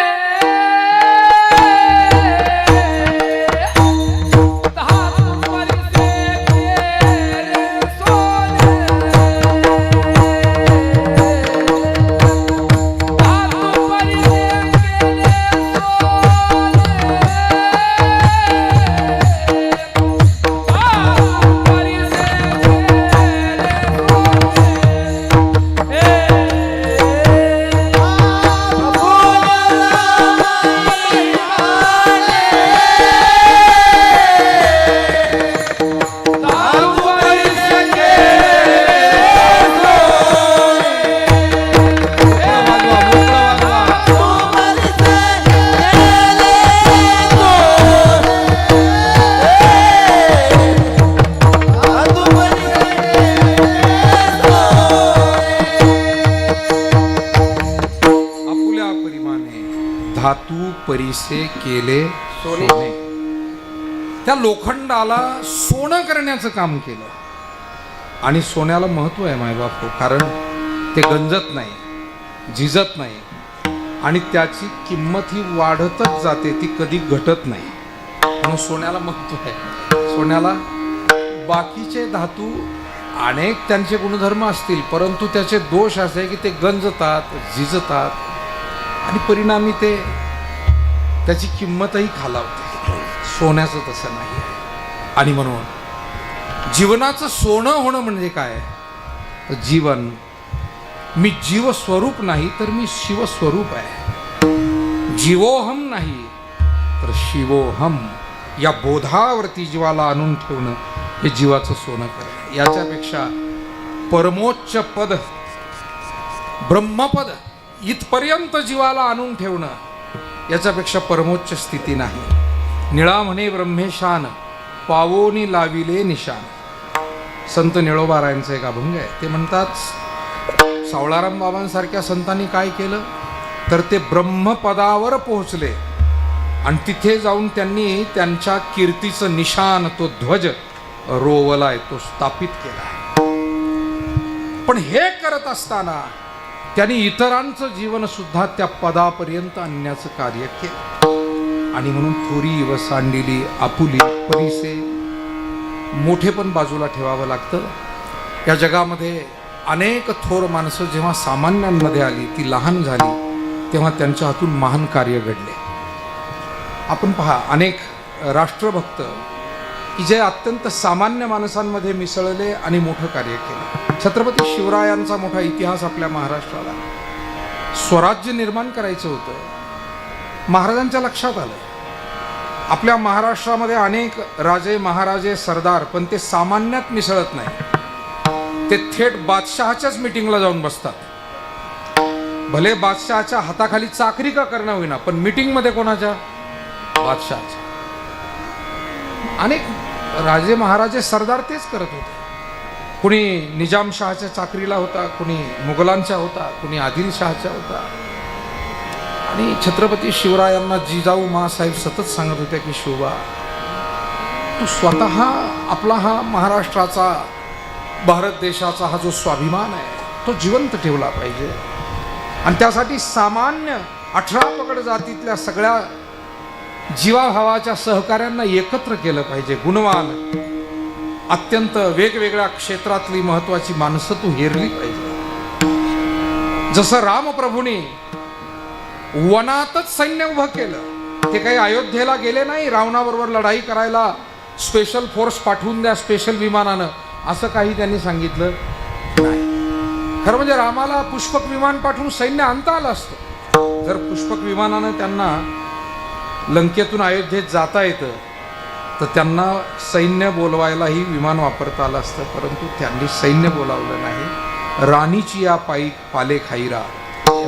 धातू परिसे केले सोने. त्या लोखंडाला सोनं करण्याचं काम केलं. आणि सोन्याला महत्व आहे मायबाप, कारण ते गंजत नाही, झिजत नाही आणि त्याची किंमत ही वाढतच जाते, ती कधी घटत नाही. म्हणून सोन्याला महत्व आहे. सोन्याला बाकीचे धातू अनेक त्यांचे गुणधर्म असतील, परंतु त्याचे दोष असे की ते गंजतात, झिजतात आणि परिणामी ते त्याची किंमतही खालावते. सोन्याचं तसं नाही आहे. आणि म्हणून जीवनाचं सोनं होणं म्हणजे काय तर जीवन, मी जीवस्वरूप नाही तर मी शिवस्वरूप आहे. जीवोहम नाही तर शिवोहम, या बोधावरती जीवाला आणून ठेवणं हे जीवाचं सोनं करणं. याच्यापेक्षा परमोच्च पद, ब्रह्मपद इथपर्यंत जीवाला आणून ठेवणं, याच्यापेक्षा परमोच्च स्थिती नाही. निळा म्हणे ब्रह्मेशान, पावोनी लाविले निशान. संत निळोबारायांचा एक अभंग आहे. ते म्हणतात, सावळाराम बाबांसारख्या संतांनी काय केलं तर ते ब्रह्मपदावर पोहोचले आणि तिथे जाऊन त्यांनी त्यांच्या कीर्तीचं निशान, तो ध्वज रोवलाय, तो स्थापित केलाय. पण हे करत असताना त्यांनी इतरांचं जीवन सुद्धा त्या पदापर्यंत आणण्याचं कार्य केलं. आणि म्हणून थोरी व सांडिली आपुली परिसे, मोठे पण बाजूला ठेवावं लागतं. या जगामध्ये अनेक थोर माणसं जेव्हा सामान्यांमध्ये आली, ती लहान झाली, तेव्हा त्यांच्या हातून महान कार्य घडले. आपण पहा, अनेक राष्ट्रभक्त की जे अत्यंत सामान्य माणसांमध्ये मिसळले आणि मोठं कार्य केलं. छत्रपती शिवरायांचा मोठा इतिहास आपल्या महाराष्ट्राला. स्वराज्य निर्माण करायचं होतं, महाराजांच्या लक्षात आलं आपल्या महाराष्ट्रामध्ये अनेक राजे महाराजे सरदार, पण ते सामान्यात मिसळत नाही. ते थेट बादशहाच्याच मीटिंगला जाऊन बसतात. भले बादशहाच्या हाताखाली चाकरी का करणं होईना, पण मीटिंग मध्ये कोणाच्या? बादशहाच्या. अनेक राजे महाराजे सरदार तेच करत होते. कुणी निजामशहाच्या चाकरीला होता, कुणी मुघलांच्या होता, कुणी आदिलशहाच्या होता. आणि छत्रपती शिवरायांना जिजाऊ माँसाहेब सतत सांगत होत्या की शिवबा, तू स्वतः आपला हा महाराष्ट्राचा, भारत देशाचा हा जो स्वाभिमान आहे तो जिवंत ठेवला पाहिजे. आणि त्यासाठी सामान्य 18 पगड जातीतल्या सगळ्या जीवाभावाच्या सहकाऱ्यांना एकत्र केलं पाहिजे. गुणवान, अत्यंत वेगवेगळ्या क्षेत्रातली महत्वाची माणसं तू हेरली पाहिजे. जसं रामप्रभूने वनातच सैन्य उभं केलं, ते काही अयोध्येला गेले नाही रावणाबरोबर लढाई करायला, स्पेशल फोर्स पाठवून द्या स्पेशल विमानानं, असं काही त्यांनी सांगितलं नाही. खरं म्हणजे रामाला पुष्पक विमान पाठवून सैन्य आणता आलं असतं. जर पुष्पक विमानानं त्यांना लंकेतून अयोध्येत जाता येतं तर त्यांना सैन्य बोलवायलाही विमान वापरता आलं असतं. परंतु त्यांनी सैन्य बोलावलं नाही. राणीची या पायी पाले खाईरा,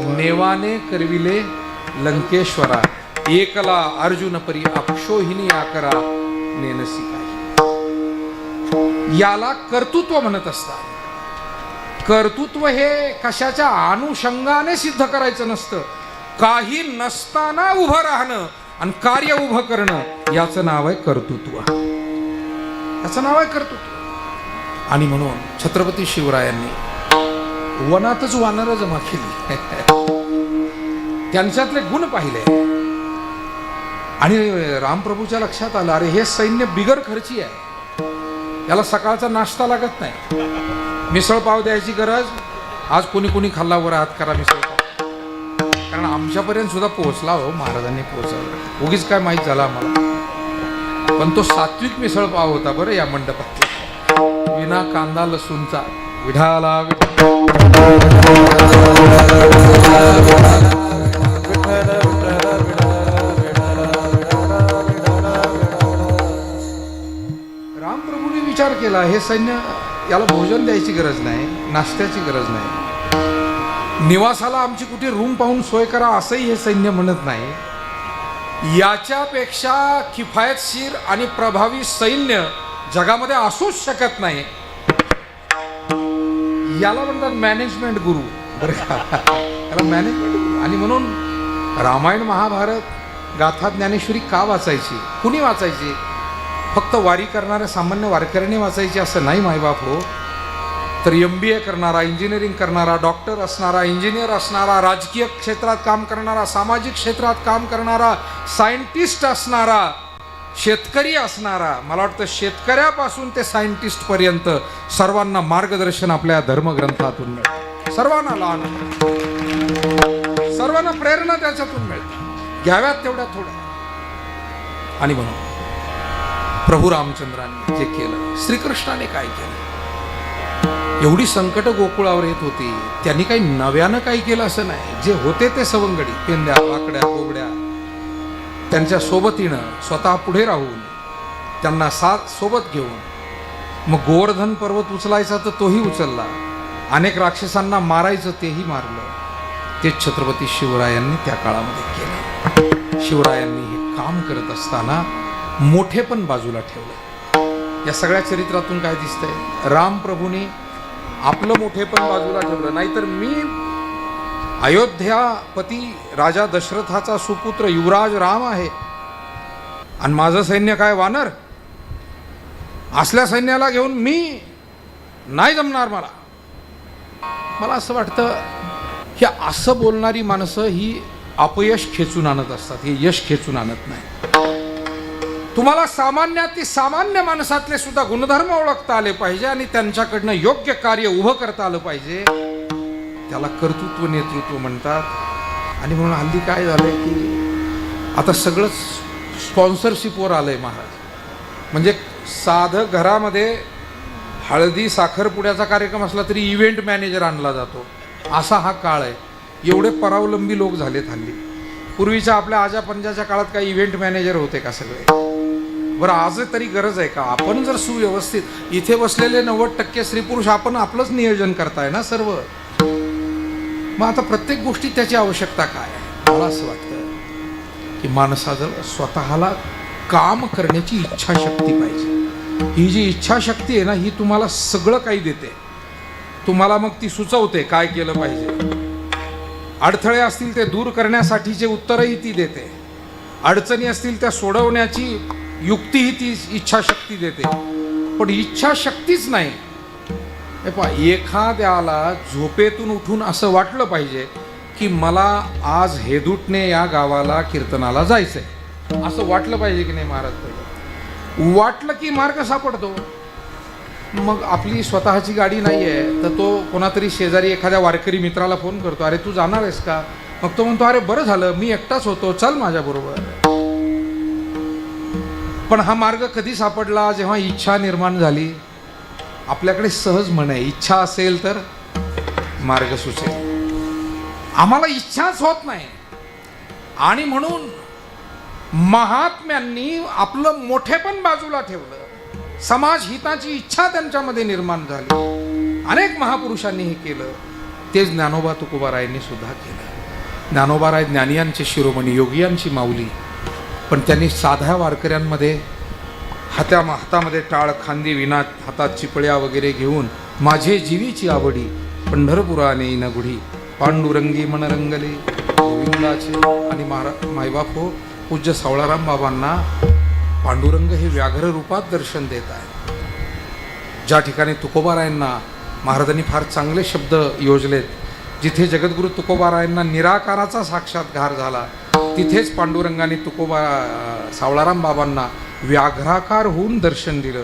नेवाने करविले लंकेश्वरा, एकला अर्जुन परी अक्षोहिनी आकरा नेनसी काही. याला कर्तृत्व म्हणत असतात. कर्तृत्व हे कशाच्या अनुषंगाने सिद्ध करायचं नसतं. काही नसताना उभं राहणं आणि कार्य उभं करणं, याचं नाव आहे कर्तृत्व. याचं नाव आहे कर्तृत्व. आणि म्हणून छत्रपती शिवरायांनी वनातच वानरं जमा केली, त्यांच्यातले गुण पाहिले. आणि रामप्रभूच्या लक्षात आलं, अरे हे सैन्य बिगर खर्ची आहे, याला सकाळचा नाश्ता लागत नाही, मिसळ पाव द्यायची गरज. आज कोणी कोणी खाल्ला वर हात करा मिसळ पाव, कारण आमच्यापर्यंत सुद्धा पोहोचला हो, महाराजांनी पोहोचवलं. उगीच काय माहीत झालं आम्हाला, पण तो सात्विक मिसळ पाव होता बरं या मंडपात, विना कांदा लसूणचा. विठाला रामप्रभूंनी विचार केला, हे सैन्य याला भोजन द्यायची गरज नाही, नाश्त्याची गरज नाही, निवासाला आमची कुठे रूम पाहून सोय करा असंही हे सैन्य म्हणत नाही. याच्यापेक्षा किफायतशीर आणि प्रभावी सैन्य जगामध्ये असूच शकत नाही. याला म्हणतात मॅनेजमेंट गुरु, बरं का, याला मॅनेजमेंट गुरु. आणि म्हणून रामायण महाभारत गाथा ज्ञानेश्वरी का वाचायची, कुणी वाचायची? फक्त वारी करणाऱ्या सामान्य वारकऱ्यांनी वाचायची असं नाही मायबाप हो. तर MBA करणारा, इंजिनिअरिंग करणारा, डॉक्टर असणारा, इंजिनियर असणारा, राजकीय क्षेत्रात काम करणारा, सामाजिक क्षेत्रात काम करणारा, सायंटिस्ट असणारा, शेतकरी असणारा, मला वाटतं शेतकऱ्यापासून ते सायंटिस्ट पर्यंत सर्वांना मार्गदर्शन आपल्या धर्मग्रंथातून मिळतं. सर्वांना, लहान सर्वांना प्रेरणा त्याच्यातून मिळते, घ्याव्यात तेवढ्या थोड्या. आणि म्हणून प्रभू रामचंद्रांनी जे केलं, श्रीकृष्णाने काय केलं, एवढी संकट गोकुळावर येत होती, त्यांनी काही नव्यानं काही केलं असं नाही. जे होते ते सवंगडी, पेंद्या, वाकड्या, गोबड्या, त्यांच्या सोबतीनं स्वतः पुढे राहून त्यांना साथ सोबत घेऊन मग गोवर्धन पर्वत उचलायचा तर तोही उचलला, अनेक राक्षसांना मारायचं तेही मारलं. ते छत्रपती शिवरायांनी त्या काळामध्ये केलं. शिवरायांनी हे काम करत असताना मोठेपण बाजूला ठेवलं. या सगळ्या चरित्रातून काय दिसतंय, रामप्रभूने आपलं मोठेपण बाजूला ठेवलं. नाहीतर मी अयोध्यापती राजा दशरथाचा सुपुत्र युवराज राम आहे आणि माझं सैन्य काय वानर, असल्या सैन्याला घेऊन मी नाही जमणार. मला असं वाटतं की असं बोलणारी माणसं ही अपयश खेचून आणत असतात, हे यश खेचून आणत नाही. तुम्हाला सामान्यातील सामान्य माणसातले सुद्धा गुणधर्म ओळखता आले पाहिजे आणि त्यांच्याकडनं योग्य कार्य उभं करता आलं पाहिजे. त्याला कर्तृत्व नेतृत्व म्हणतात. आणि म्हणून हल्ली काय झालंय की आता सगळंच स्पॉन्सरशिपवर आलंय महाराज. म्हणजे साधं घरामध्ये हळदी साखरपुड्याचा कार्यक्रम असला तरी इव्हेंट मॅनेजर आणला जातो, असा हा काळ आहे. एवढे परावलंबी लोक झालेत हल्ली. पूर्वीच्या आपल्या आजा पंजाच्या काळात काही इव्हेंट मॅनेजर होते का? सगळे बरं आज तरी गरज आहे का? आपण जर सुव्यवस्थित इथे बसलेले 90% स्त्री पुरुष आपण आपलंच नियोजन करताय ना सर्व. मग आता प्रत्येक गोष्टी त्याची आवश्यकता काय आहे? मला असं वाटतं की माणसाजवळ स्वतःला काम करण्याची इच्छाशक्ती पाहिजे. ही जी इच्छाशक्ती आहे ना, ही तुम्हाला सगळं काही देते. तुम्हाला मग ती सुचवते काय केलं पाहिजे. अडथळे असतील ते दूर करण्यासाठीचे उत्तरही ती देते. अडचणी असतील त्या सोडवण्याची युक्तीही ती इच्छाशक्ती देते. पण इच्छाशक्तीच नाही. हे पहा, एखाद्याला झोपेतून उठून असं वाटलं पाहिजे की मला आज हेदुटणे या गावाला कीर्तनाला जायचंय, असं वाटलं पाहिजे की नाही महाराज? वाटलं की मार्ग सापडतो. मग आपली स्वतःची गाडी नाही आहे तर तो कोणातरी शेजारी एखाद्या वारकरी मित्राला फोन करतो, अरे तू जाणार आहेस का? मग तो म्हणतो, अरे बरं झालं मी एकटाच होतो, चल माझ्याबरोबर. पण हा मार्ग कधी सापडला? जेव्हा इच्छा निर्माण झाली. आपल्याकडे सहज म्हण आहे, इच्छा असेल तर मार्ग सुचेल. आम्हाला इच्छाच होत नाही. आणि म्हणून महात्म्यांनी आपलं मोठेपण बाजूला ठेवलं. समाज हिताची इच्छा त्यांच्यामध्ये निर्माण झाली. अनेक महापुरुषांनी हे केलं. तेच ज्ञानोबा तुकोबारायांनी सुद्धा केलं. ज्ञानोबाराय ज्ञानियांचे शिरोमणी, योगियांची माऊली. पण त्यांनी साध्या वारकऱ्यांमध्ये हातामध्ये टाळ, खांदी विना, हातात चिपळ्या वगैरे घेऊन माझे जीवीची आवडी पंढरपुरा नेई न गुढी पांडुरंगी मन रंगले गोविंदाचे. आणि मायबाप हो, पूज्य सावळाराम बाबांना पांडुरंग हे व्याघ्र रूपात दर्शन देत आहे. ज्या ठिकाणी तुकोबारायांना महाराजांनी फार चांगले शब्द योजलेत, जिथे जगद्गुरु तुकोबारायांना निराकाराचा साक्षात्कार झाला, तिथेच पांडुरंगाने सावळाराम बाबांना व्याघ्राकार होऊन दर्शन दिलं.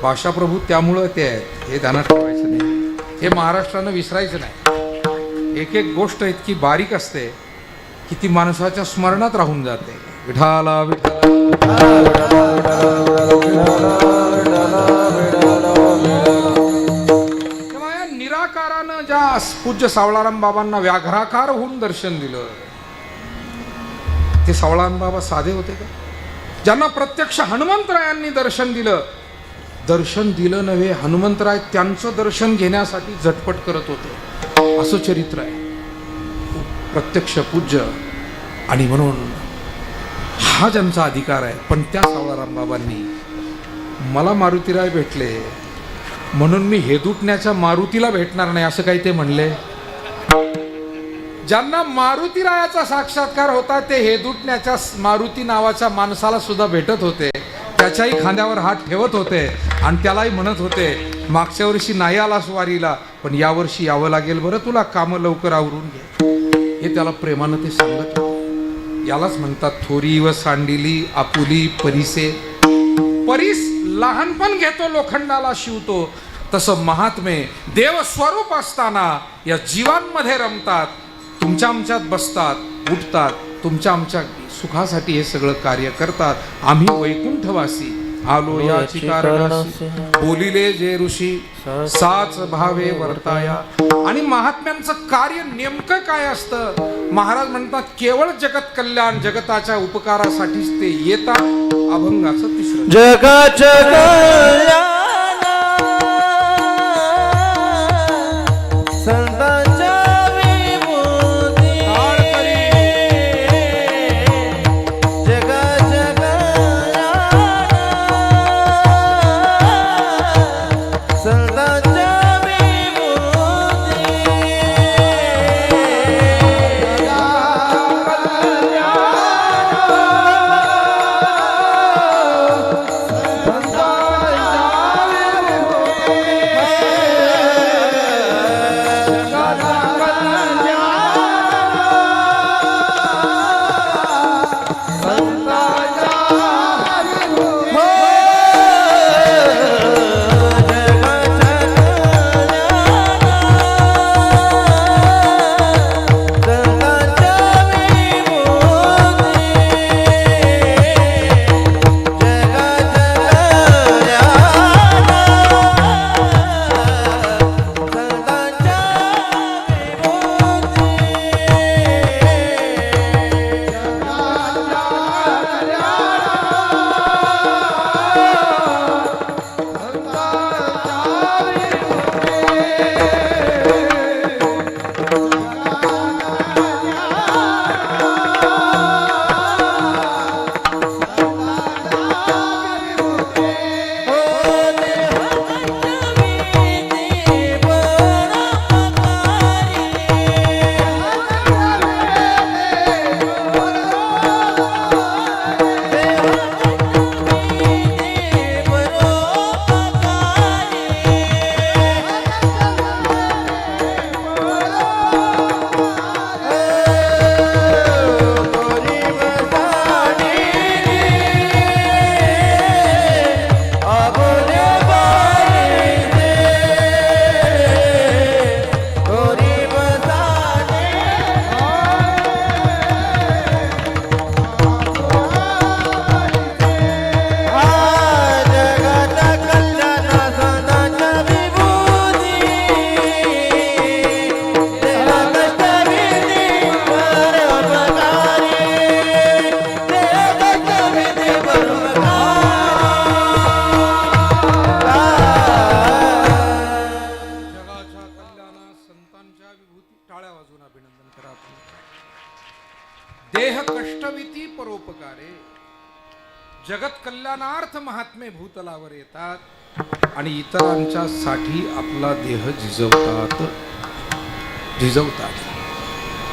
भाषाप्रभू त्यामुळं ते आहेत, हे ध्यानात ठेवायचं नाही. हे महाराष्ट्रानं विसरायचं नाही. एक एक गोष्ट इतकी बारीक असते की ती माणसाच्या स्मरणात राहून जाते. विठाला विठाला तेव्हा या निराकारानं ज्या पूज्य सावळाराम बाबांना व्याघ्राकार होऊन दर्शन दिलं, ते सावळाराम बाबा साधे होते का? ज्यांना प्रत्यक्ष हनुमंतरायांनी दर्शन दिलं नव्हे, हनुमंतराय त्यांचं दर्शन घेण्यासाठी झटपट करत होते, असं चरित्र आहे. प्रत्यक्ष पूज्य. आणि म्हणून हा ज्यांचा अधिकार आहे. पण त्या सावळाराम बाबांनी मला मारुतीराय भेटले म्हणून मी हेदुटण्याच्या मारुतीला भेटणार नाही असं काही ते म्हणले. ज्यांना मारुतीरायाचा साक्षात्कार होता ते हेदुटण्याच्या मारुती नावाच्या माणसाला सुद्धा भेटत होते, त्याच्याही खांद्यावर हात ठेवत होते आणि त्यालाही म्हणत होते, मागच्या वर्षी नाही आलास वारीला, पण यावर्षी यावं लागेल बरं तुला, कामं लवकर आवरून घे. हे त्याला प्रेमानं ते सांगत होते. यालाच म्हणतात थोरी व सांडिली आपुली परिसे. परीस लहानपण घेतो लोखंडाला शिवतो, तसं महात्मे देव स्वरूप असताना या जीवांमध्ये रमतात, तुमच्या आमच्यात बसतात, उठतात, तुमच्या आमच्या सुखासाठी हे सगळं कार्य करतात. आम्ही वैकुंठवासी आलो याची कारणासी, बोलिले जे ऋषी साच भावे वर्ताया. आणि महात्म्यांचं कार्य नेमकं काय असतं? महाराज म्हणतात केवळ जगत कल्याण, जगताच्या उपकारासाठीच ते येतात. अभंगाचं तिसरं जगाच्या कल्याण जगत कल्याणार्थ महात्मे भूतलावर येतात आणि इतरांच्या साठी आपला देह झिजवतात.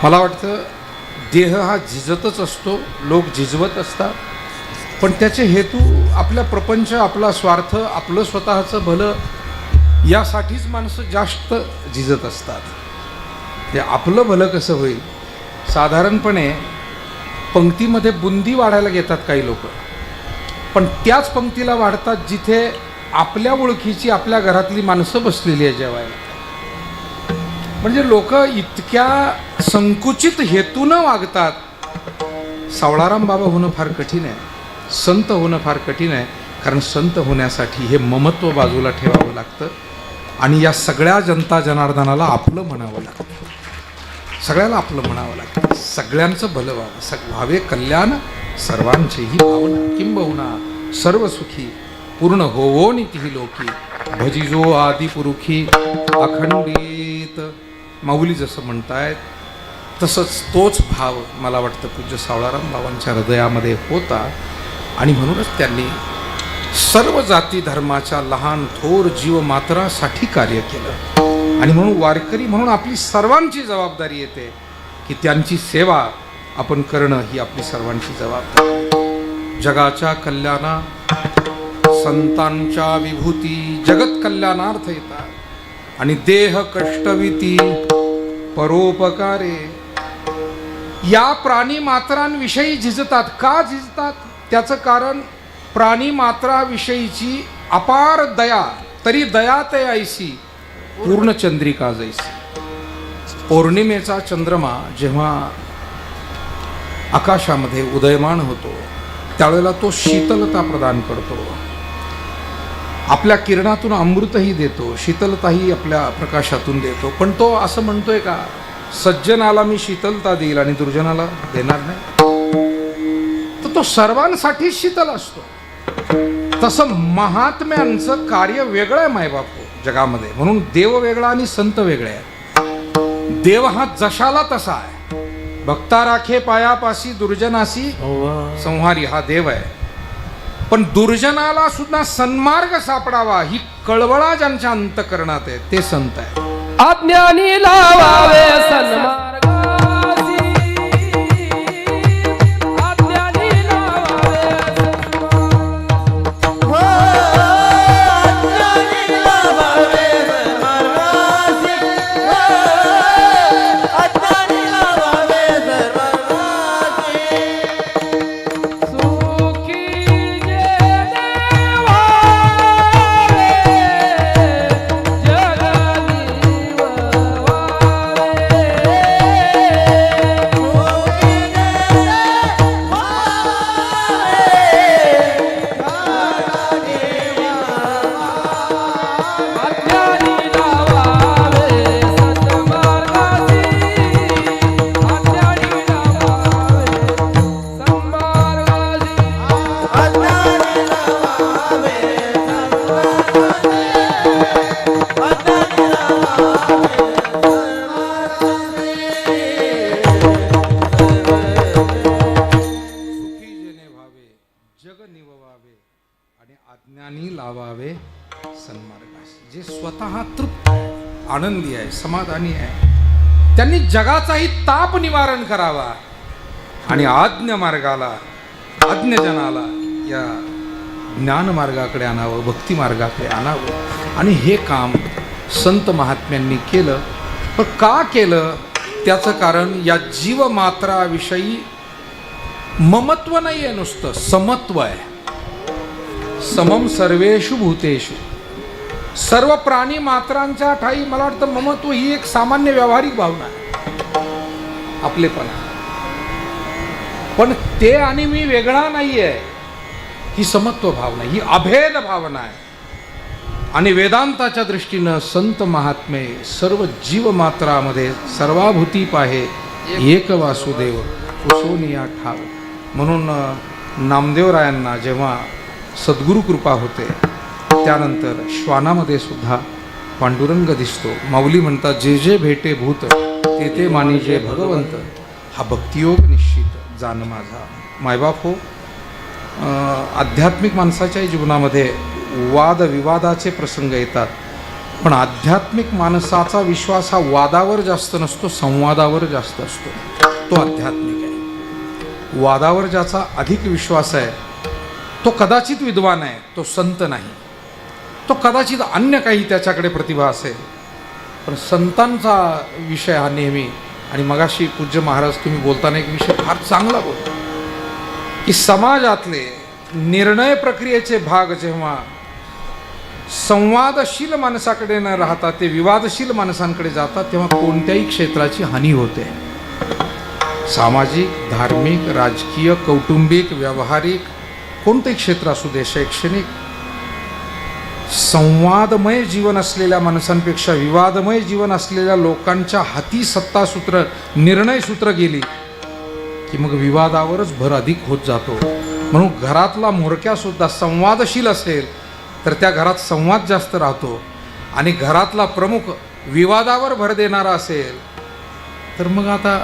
मला वाटतं देह हा झिजतच असतो, लोक झिजवत असतात, पण त्याचे हेतू आपला प्रपंच, आपला स्वार्थ, आपलं स्वतःचं भलं यासाठीच माणसं जास्त झिजत असतात. ते आपलं भलं कसं होईल, साधारणपणे पंक्तीमध्ये बुंदी वाढायला घेतात काही लोक, पण त्याच पंक्तीला वाढतात जिथे आपल्या ओळखीची आपल्या घरातली माणसं बसलेली आहे जेवायला. म्हणजे लोक इतक्या संकुचित हेतूनं वागतात. सावळाराम बाबा होणं फार कठीण आहे, संत होणं फार कठीण आहे, कारण संत होण्यासाठी हे ममत्व बाजूला ठेवावं लागतं आणि या सगळ्या जनता जनार्दनाला आपलं म्हणावं लागतं, सगळ्याला आपलं म्हणावं लागतं, सगळ्यांचं भलं व्हावं, व्हावे कल्याण सर्वांचेही भावना, किंबहुना सर्व सुखी पूर्ण होवो निती लोकी भजिजो आदिपुरुखी अखंडित. माऊली जसं म्हणतायत तसंच तोच भाव मला वाटतं पूज्य सावळाराम बाबांच्या हृदयामध्ये होता आणि म्हणूनच त्यांनी सर्व जाती धर्माच्या लहान थोर जीवमात्रासाठी कार्य केलं. आणि म्हणून वारकरी म्हणून आपली सर्वांची जबाबदारी येते की त्यांची सेवा आपण करणं ही आपली सर्वांची जबाबदारी. जगाच्या कल्याणा संतांच्या विभूती जगत कल्याणार्थ येतात आणि देह कष्टविती परोपकारे. या प्राणी मात्रांविषयी झिजतात. का झिजतात? त्याचं कारण प्राणी मात्राविषयीची अपार दया. तरी दया ते ऐसी पूर्ण चंद्रिका जैसी. पौर्णिमेचा चंद्रमा जेव्हा आकाशामध्ये उदयमान होतो त्यावेळेला तो शीतलता प्रदान करतो, आपल्या किरणातून अमृतही देतो, शीतलताही आपल्या प्रकाशातून देतो. पण तो असं म्हणतोय का सज्जनाला मी शीतलता देईल आणि दुर्जनाला देणार नाही? तर तो सर्वांसाठी शीतल असतो. तसं महात्म्यांचं कार्य वेगळं आहे मायबापू जगामध्ये. म्हणून देव वेगळा आणि संत वेगळे आहे. देव हा जशाला तसा आहे. भक्ता राखे पायापासी दुर्जनासी संहारी हा देव आहे. पण दुर्जनाला सुद्धा सन्मार्ग सापडावा ही कळवळा ज्यांच्या अंतःकरणात आहे ते संत आहे. अज्ञानी लावावे सन्मार्गासी, अज्ञानी लावावे जे स्वतः तृप्त आनंदी आहे, समाधानी आहे, त्यांनी जगाचाही ताप निवारण करावा आणि आज्ञ मार्गाला, आज्ञजनाला या ज्ञान मार्गाकडे आणावं, भक्ती मार्गाकडे आणावं. आणि हे काम संत महात्म्यांनी केलं. पण का केलं त्याचं कारण या जीवमात्राविषयी ममत्व नाही आहे, नुसतं समत्व आहे. समम सर्वेषु भूतेषु. सर्व प्राणी मात्रांच्या ठाई मला वाटतं ममत्व ही एक सामान्य व्यावहारिक भावना आहे, आपलेपणा. पण ते आणि मी वेगळा नाही आहे, ही समत्व भावना, ही अभेद भावना आहे. आणि वेदांताच्या दृष्टीनं संत महात्मे सर्व जीवमात्रामध्ये सर्वाभूती पाहे एक वासुदेव कुसोनिया ठाव. म्हणून नामदेवरायांना जेव्हा सद्गुरु कृपा होते त्यानंतर श्वानामध्ये सुद्धा पांडुरंग दिसतो. माऊली म्हणतात जे जे भेटे भूत ते ते मानी जे भगवंत, हा भक्तियोग निश्चित जान माझा. मायबाप हो, आध्यात्मिक माणसाच्याही जीवनामध्ये वादविवादाचे प्रसंग येतात, पण आध्यात्मिक माणसाचा विश्वास हा वादावर जास्त नसतो, संवादावर जास्त असतो. तो आध्यात्मिक आहे. वादावर ज्याचा अधिक विश्वास आहे तो कदाचित विद्वान आहे, तो संत नाही. तो कदाचित अन्य काही त्याच्याकडे प्रतिभा असेल, पण संतांचा विषय हा नेहमी. आणि मगाशी पूज्य महाराज तुम्ही बोलताना एक विषय फार चांगला बोलता की समाजातले निर्णय प्रक्रियेचे भाग जेव्हा संवादशील माणसाकडे न राहता ते विवादशील माणसांकडे जातात, तेव्हा कोणत्याही क्षेत्राची हानी होते. सामाजिक, धार्मिक, राजकीय, कौटुंबिक, व्यावहारिक कोणतेही क्षेत्र असू दे, शैक्षणिक, संवादमय जीवन असलेल्या माणसांपेक्षा विवादमय जीवन असलेल्या लोकांच्या हाती सत्तासूत्र, निर्णयसूत्र गेली की मग विवादावरच भर अधिक होत जातो. म्हणून घरातला म्होरक्या सुद्धा संवादशील असेल तर त्या घरात संवाद जास्त राहतो, आणि घरातला प्रमुख विवादावर भर देणारा असेल तर मग आता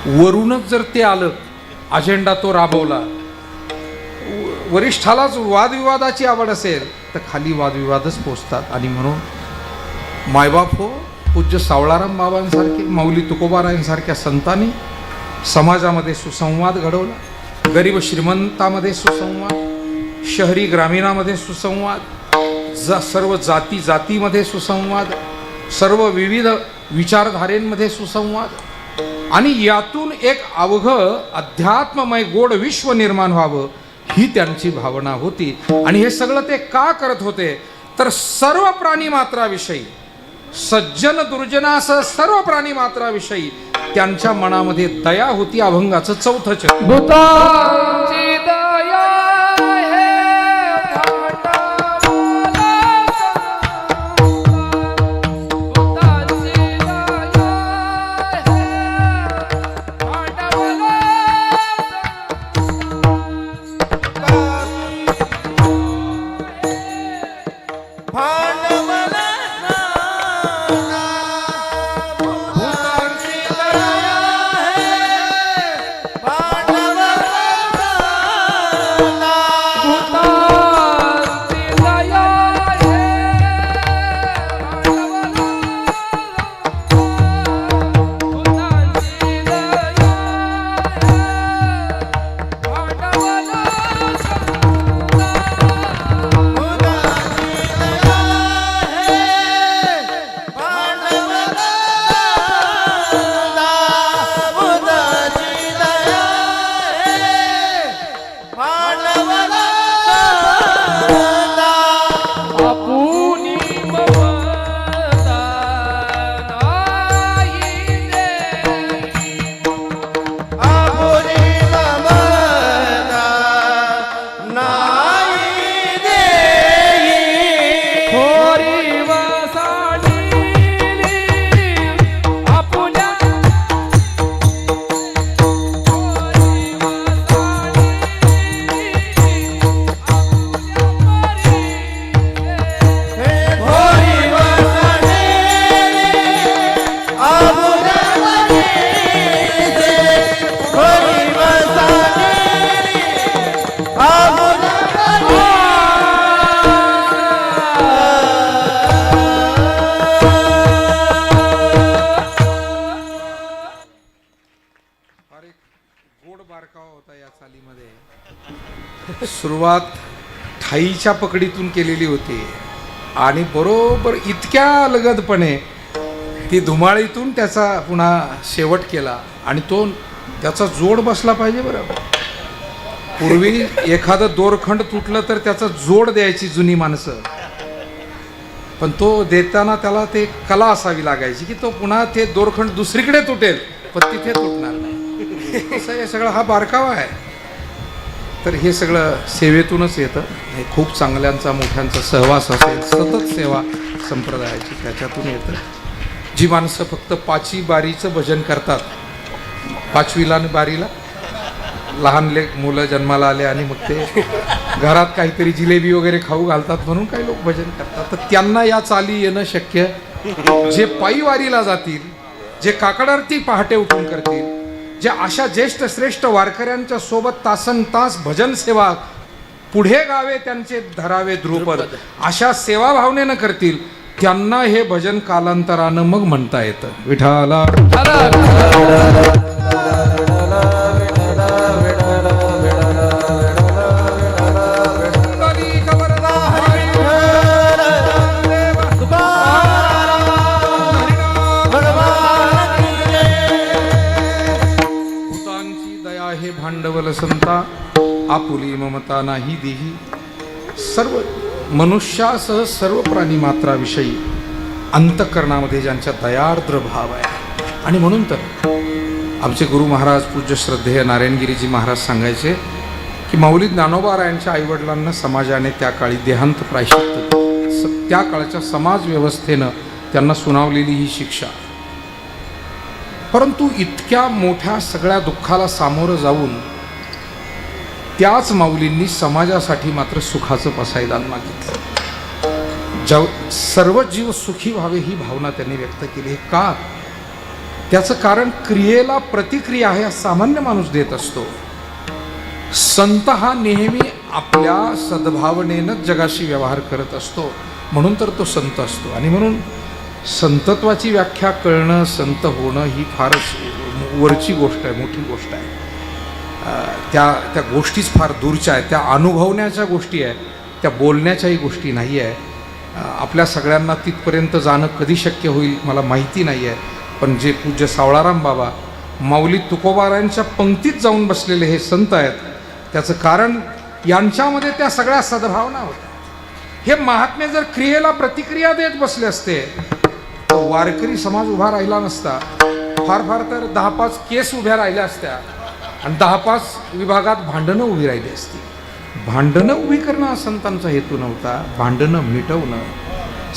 वरूनच जर ते आलं, अजेंडा तो राबवला, वरिष्ठालाच वादविवादाची आवड असेल तर खाली वादविवादच पोचतात. आणि म्हणून मायबाप हो, पूज्य सावळाराम बाबांसारखे, माऊली तुकोबारायांसारख्या संतांनी समाजामध्ये सुसंवाद घडवला. गरीब श्रीमंतामध्ये सुसंवाद, शहरी ग्रामीणामध्ये सुसंवाद, सर्व जाती जातीमध्ये सुसंवाद, सर्व विविध विचारधारेमध्ये सुसंवाद, आणि यातून एक अवघं अध्यात्ममय गोड विश्व निर्माण व्हावं ही त्यांची भावना होती. आणि हे सगळं ते का करत होते तर सर्व प्राणी मात्राविषयी, सज्जन दुर्जनासह सर्व प्राणी मात्राविषयी त्यांच्या मनामध्ये दया होती. अभंगाचं चौथं चरण. भूतांची दया हे सुरुवात ठाईच्या पकडीतून केलेली होती, आणि बरोबर इतक्या लगदपणे ती धुमाळीतून त्याचा पुन्हा शेवट केला. आणि तो त्याचा जोड बसला पाहिजे. बरं, पूर्वी एखादं दोरखंड तुटलं तर त्याचा जोड द्यायची जुनी माणसं, पण तो देताना त्याला ते कला असावी लागायची की तो पुन्हा ते दोरखंड दुसरीकडे तुटेल पण तिथे तुटणार नाही. असं हे सगळं हा बारकावा आहे. तर हे सगळं सेवेतूनच येतं. हे खूप चांगल्यांचा मोठ्यांचा सहवास असेल, सतत सेवा संप्रदायाची, त्याच्यातून येतं. जी माणसं फक्त पाचवी बारीचं भजन करतात, पाचवीला आणि बारीला लहान मुलं जन्माला आले आणि मग ते घरात काहीतरी जिलेबी वगैरे खाऊ घालतात म्हणून काही लोक भजन करतात, तर त्यांना या चाली येणं शक्य. जे पायी वारीला जातील, जे काकड आरती पहाटे उठून करतील, जे अशा ज्येष्ठ श्रेष्ठ वारकऱ्यांच्या सोबत तासन तास भजन सेवा पुढे गावे त्यांचे धरावे द्रुपद अशा सेवा भावनेनं करतील त्यांना हे भजन कालांतरानं मग म्हणता येतं. विठाला भांडवल संता आपुली ममता नाही देही. सर्व मनुष्यासह सर्व प्राणी मात्राविषयी अंतःकरणामध्ये ज्यांच्या दयार्द्र भाव आहे. आणि म्हणून तर आमचे गुरु महाराज पूज्य श्रद्धेय नारायणगिरीजी महाराज सांगायचे की माऊली ज्ञानोबारायांच्या आईवडिलांना समाजाने त्या काळी देहांत प्रायश्चित्त त्या काळच्या समाज व्यवस्थेनं त्यांना सुनावलेली ही शिक्षा. परंतु इतक्या मोठ्या सगळ्या दुःखाला सामोरं जाऊन त्याच माऊलींनी समाजासाठी मात्र सुखाचं पसायदान मागितलं. सर्व जीव सुखी व्हावे ही भावना त्यांनी व्यक्त केली. का? त्याचं कारण क्रियेला प्रतिक्रिया आहे सामान्य माणूस देत असतो. संत हा नेहमी आपल्या सद्भावनेनं जगाशी व्यवहार करत असतो, म्हणून तर तो संत असतो. आणि म्हणून संतत्वाची व्याख्या कळणं, संत होणं ही फारच वरची गोष्ट आहे, मोठी गोष्ट आहे. त्या गोष्टीच फार दूरच्या आहेत, त्या अनुभवण्याच्या गोष्टी आहेत, त्या बोलण्याच्याही गोष्टी नाही आहे. आपल्या सगळ्यांना तिथपर्यंत जाणं कधी शक्य होईल मला माहिती नाही आहे. पण जे पूज्य सावळाराम बाबा माऊली तुकोबारायांच्या पंक्तीत जाऊन बसलेले हे संत आहेत, त्याचं कारण यांच्यामध्ये त्या सगळ्या सद्भावना होत्या. हे महात्मे जर क्रियेला प्रतिक्रिया देत बसले असते तर वारकरी समाज उभा राहिला नसता. फार फार तर 10-5 केस उभ्या राहिल्या असत्या आणि 10-5 विभागात भांडणं उभी राहिली असती. भांडणं उभी करणं हा संतांचा हेतू नव्हता. भांडणं मिटवणं,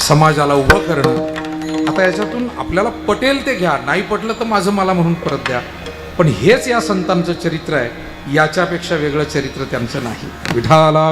समाजाला उभं करणं. आता याच्यातून आपल्याला पटेल ते घ्या, नाही पटलं तर माझं मला म्हणून परत द्या. पण हेच या संतांचं चरित्र आहे, याच्यापेक्षा वेगळं चरित्र त्यांचं नाही. विठाला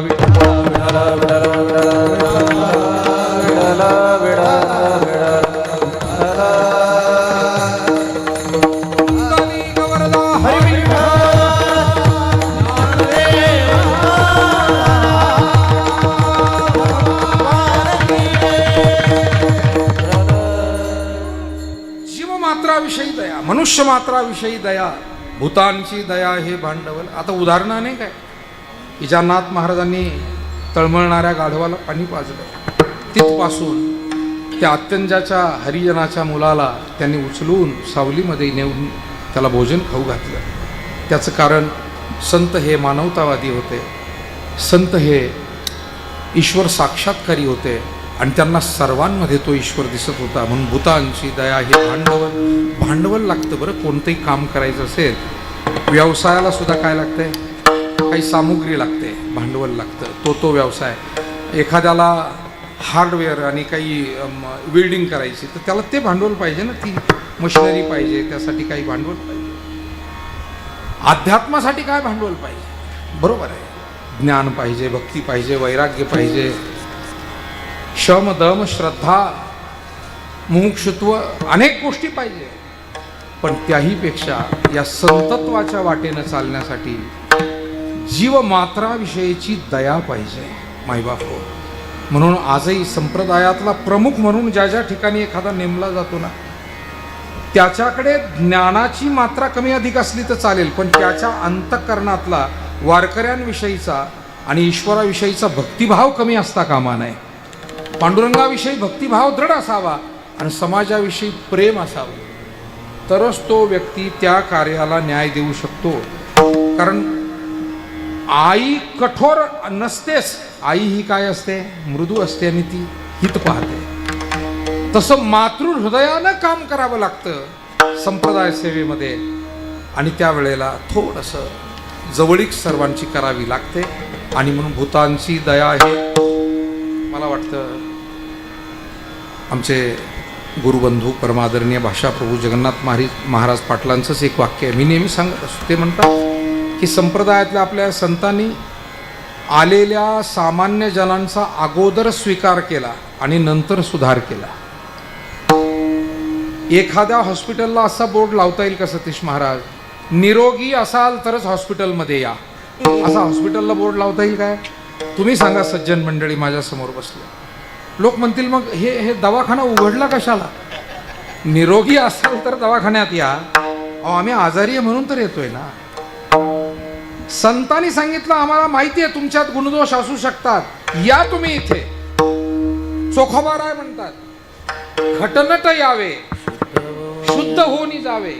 जीवमात्राविषयी दया, मनुष्य मात्राविषयी दया, भूतांची दया हे भांडवल. आता उदाहरणं अनेक आहे की ज्या नाथ महाराजांनी तळमळणाऱ्या गाढवाला पाणी पाजलं, तिथपासून त्या अत्यंजाच्या हरिजनाच्या मुलाला त्यांनी उचलून सावलीमध्ये नेऊन त्याला भोजन खाऊ घातलं. त्याचं कारण संत हे मानवतावादी होते, संत हे ईश्वर साक्षात्कारी होते आणि त्यांना सर्वांमध्ये तो ईश्वर दिसत होता. म्हणून भूतांची दया हे भांडवल लागतं. बरं, कोणतंही काम करायचं असेल, व्यवसायाला सुद्धा काय लागतंय, काही सामुग्री लागते, भांडवल लागतं. तो व्यवसाय, एखाद्याला हार्डवेअर आणि काही वेल्डिंग करायची तर त्याला ते भांडवल पाहिजे ना, ती मशिनरी पाहिजे, त्यासाठी काही भांडवल पाहिजे. अध्यात्मासाठी काय भांडवल पाहिजे? बरोबर आहे, ज्ञान पाहिजे, भक्ती पाहिजे, वैराग्य पाहिजे, शम दम श्रद्धा मुमुक्षुत्व, अनेक गोष्टी पाहिजे. पण त्याहीपेक्षा या संतत्वाच्या वाटेनं चालण्यासाठी जीवमात्राविषयीची दया पाहिजे. मायबाप हो, म्हणून आजही संप्रदायातला प्रमुख म्हणून ज्या ज्या ठिकाणी एखादा नेमला जातो ना, त्याच्याकडे ज्ञानाची मात्रा कमी अधिक असली तर चालेल, पण त्याच्या अंतःकरणातला वारकऱ्यांविषयीचा आणि ईश्वराविषयीचा भक्तिभाव कमी असता कामा नये. पांडुरंगाविषयी भक्तिभाव दृढ असावा आणि समाजाविषयी प्रेम असावं, तरच तो व्यक्ती त्या कार्याला न्याय देऊ शकतो. कारण आई कठोर नसतेच, आई ही काय असते, मृदू असते आणि ती हित पाहते. तसं मातृहृदयानं काम करावं लागतं संप्रदाय सेवेमध्ये, आणि त्यावेळेला थोडंसं जवळीक सर्वांची करावी लागते. आणि म्हणून भूतांची दया हे, मला वाटतं आमचे गुरुबंधू परमादरणीय भाषाप्रभू जगन्नाथ महाराज पाटलांचंच एक वाक्य आहे, मी नेहमी सांगत असतो. ते म्हणतात की संप्रदायातल्या आपल्या संतांनी आलेल्या सामान्य जनांचा अगोदर स्वीकार केला आणि नंतर सुधार केला. एखाद्या हॉस्पिटलला असा बोर्ड लावता येईल का सतीश महाराज, निरोगी असाल तरच हॉस्पिटलमध्ये या, असा हॉस्पिटलला बोर्ड लावता येईल काय? तुम्ही सांगा सज्जन मंडळी माझ्या समोर बसले. लोक म्हणतील मग हे दवाखाना उघडला कशाला? निरोगी असाल तर दवाखान्यात या. अहो आम्ही आजारी आहे म्हणून तर येतोय ना. संतांनी सांगितलं आम्हाला माहिती आहे तुमच्यात गुणदोष असू शकतात, या तुम्ही इथे. चोखोबाराय म्हणतात घटनट यावे, शुद्ध होऊन जावे,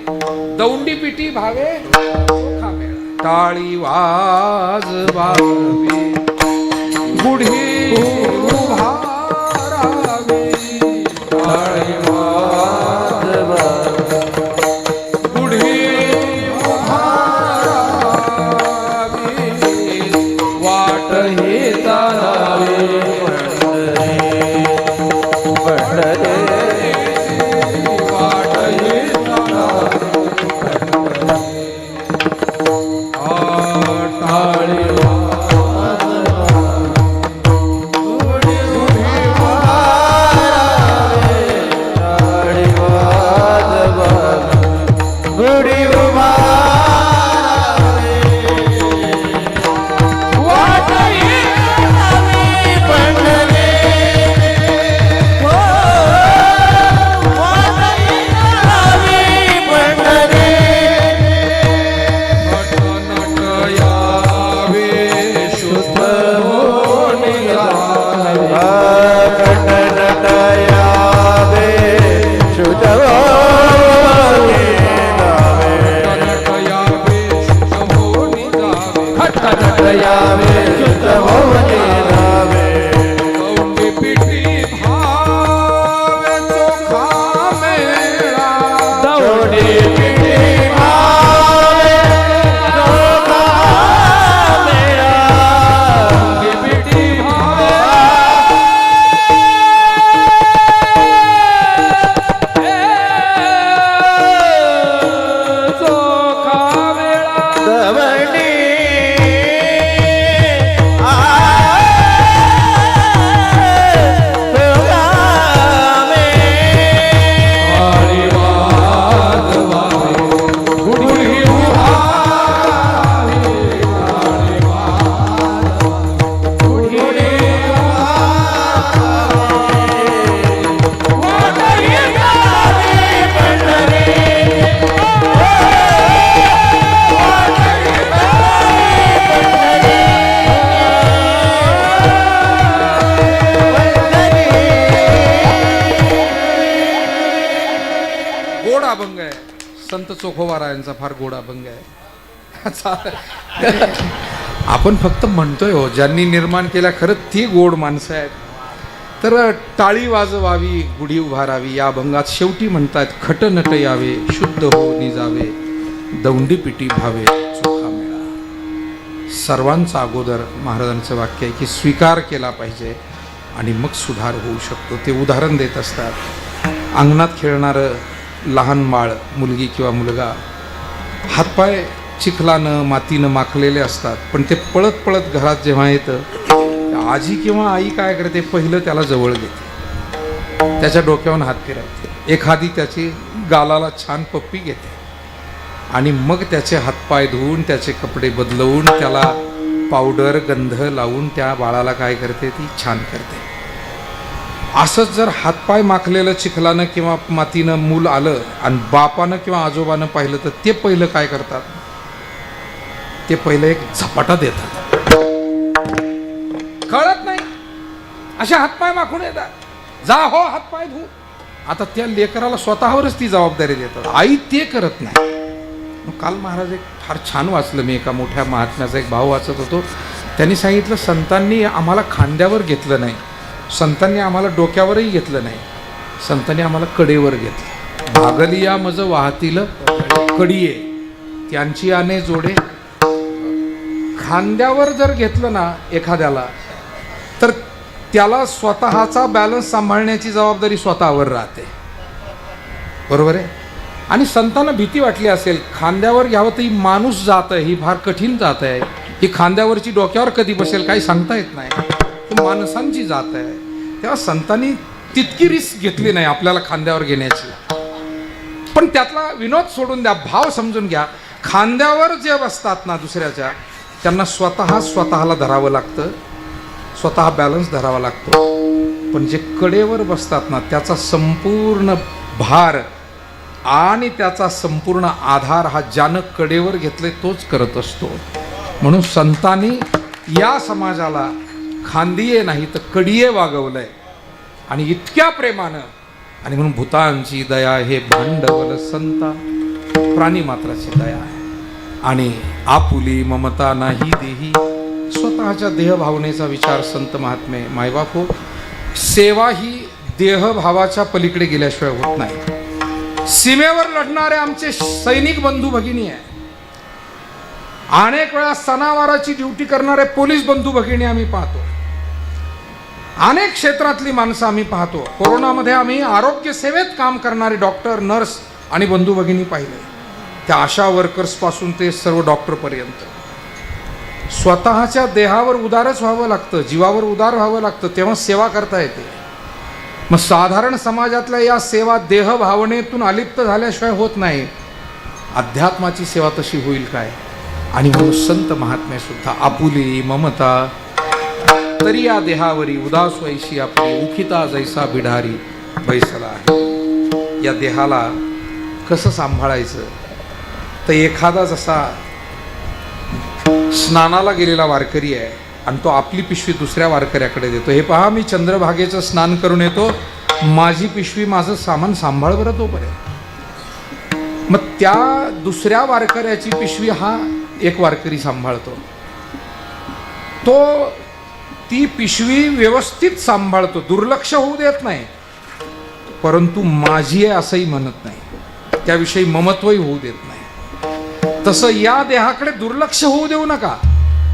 दौंडी पिटी भावे, चोखा मेळा. टाळी वाजवावी, गुढी उभारावी, टाळी वाजवावी, गुढी उभारावी, वाट हे चालावे, अभंग आहे. संत चोखोबारायांचा फार गोड अभंग आहे. आपण फक्त म्हणतोय हो, ज्यांनी निर्माण केल्या खरंच ती गोड माणसं आहेत. तर टाळी वाजवावी, गुढी उभारावी या अभंगात शेवटी म्हणतात खट नट यावे, शुद्ध होऊन जावे, दौंडी पिटी भावे, चोखा मेळा. सर्वांचा अगोदर महाराजांचं वाक्य आहे की स्वीकार केला पाहिजे आणि मग सुधार होऊ शकतो. ते उदाहरण देत असतात. अंगणात खेळणारं लहान बाळ, मुलगी किंवा मुलगा, हातपाय चिखलानं मातीनं माखलेले असतात, पण ते पळत पळत घरात जेव्हा येतं, आजी किंवा आई काय करते, पहिलं त्याला जवळ घेते, त्याच्या डोक्यावरून हात फिरवते, एखादी त्याची गालाला छान पप्पी घेते आणि मग त्याचे हातपाय धुवून त्याचे कपडे बदलवून त्याला पावडर गंध लावून त्या बाळाला काय करते, ती छान करते. असंच जर हातपाय माखलेलं चिखलानं किंवा मातीनं मूल आलं आणि बापानं किंवा आजोबानं पाहिलं तर ते पहिलं काय करतात, ते पहिलं एक झपाटा देतात. कळत नाही, अशा हातपाय माखून येतात, जा हो हातपाय धु. आता त्या लेकराला स्वतःवरच ती जबाबदारी देतात, आई ते करत नाही. काल महाराज एक फार छान वाचलं मी, एका मोठ्या महात्म्याचा एक भाव वाचत होतो. त्यांनी सांगितलं संतांनी आम्हाला खांद्यावर घेतलं नाही, संतांनी आम्हाला डोक्यावरही घेतलं नाही, संतांनी आम्हाला कडेवर घेतलं. भागलिया मज वाहतील कडिये त्यांची आने जोडे. खांद्यावर जर घेतलं ना एखाद्याला तर त्याला स्वतःचा बॅलन्स सांभाळण्याची जबाबदारी स्वतःवर राहते, बरोबर आहे. आणि संतांना भीती वाटली असेल, खांद्यावर घ्यावं तर ही माणूस जात आहे, ही फार कठीण जात आहे, ही खांद्यावरची डोक्यावर कधी बसेल काही सांगता येत नाही, ही माणसांची जात आहे. तेव्हा संतांनी तितकी रिस्क घेतली नाही आपल्याला खांद्यावर घेण्याची. पण त्यातला विनोद सोडून द्या, भाव समजून घ्या. खांद्यावर जे बसतात ना दुसऱ्याच्या, त्यांना स्वतःला धरावं लागतं, स्वतः बॅलन्स धरावा लागतो. पण जे कडेवर बसतात ना, त्याचा संपूर्ण भार आणि त्याचा संपूर्ण आधार हा ज्यानं कडेवर घेतले तोच करत असतो. म्हणून संतांनी या समाजाला खांदिये नाही तर कडिये वागवलंय, आणि इतक्या प्रेमानं. आणि म्हणून भूतांची दया हे भांडवल संता, प्राणी मात्राची दया आहे. आणि आपुली ममता नाही देही, स्वतःच्या देहभावनेचा विचार संत महात्मे मायबाप हो. सेवा ही देहभावाच्या पलीकडे गेल्याशिवाय होत नाही. सीमेवर लढणारे आमचे सैनिक बंधू भगिनी आहे, अनेक वेळा सणावाराची ड्युटी करणारे पोलीस बंधू भगिनी आम्ही पाहतो, अनेक क्षेत्रातली माणसं आम्ही पाहतो. कोरोनामध्ये आम्ही आरोग्य सेवेत काम करणारे डॉक्टर, नर्स आणि बंधू भगिनी पाहिले. त्या आशा वर्कर्स पासून ते सर्व डॉक्टरपर्यंत स्वतःच्या देहावर उदारच व्हावं लागतं, जीवावर उदार व्हावं लागतं, तेव्हा सेवा करता येते. मग साधारण समाजातल्या या सेवा देह भावनेतून अलिप्त झाल्याशिवाय होत नाही. अध्यात्माची सेवा तशी होईल काय? आणि म्हणून संत महात्मे सुद्धा आपुली ममता तरी या देहावरी उदास वैशी आपली, उखिता जैसा बिढारी बैसला आहे. या देहाला कसं सांभाळायचं? तर एखादा जसा स्नानाला गेलेला वारकरी आहे आणि तो आपली पिशवी दुसऱ्या वारकऱ्याकडे देतो, हे पहा मी चंद्रभागेचं स्नान करून येतो, माझी पिशवी माझं सामान सांभाळ बरं तोपर्यंत. मग त्या दुसऱ्या वारकऱ्याची पिशवी हा एक वारकरी सांभाळतो, तो ती पिशवी व्यवस्थित सांभाळतो, दुर्लक्ष होऊ देत नाही. परंतु माझी आहे असंही म्हणत नाही, त्याविषयी ममत्वही होऊ देत नाही. तसं या देहाकडे दुर्लक्ष होऊ देऊ नका,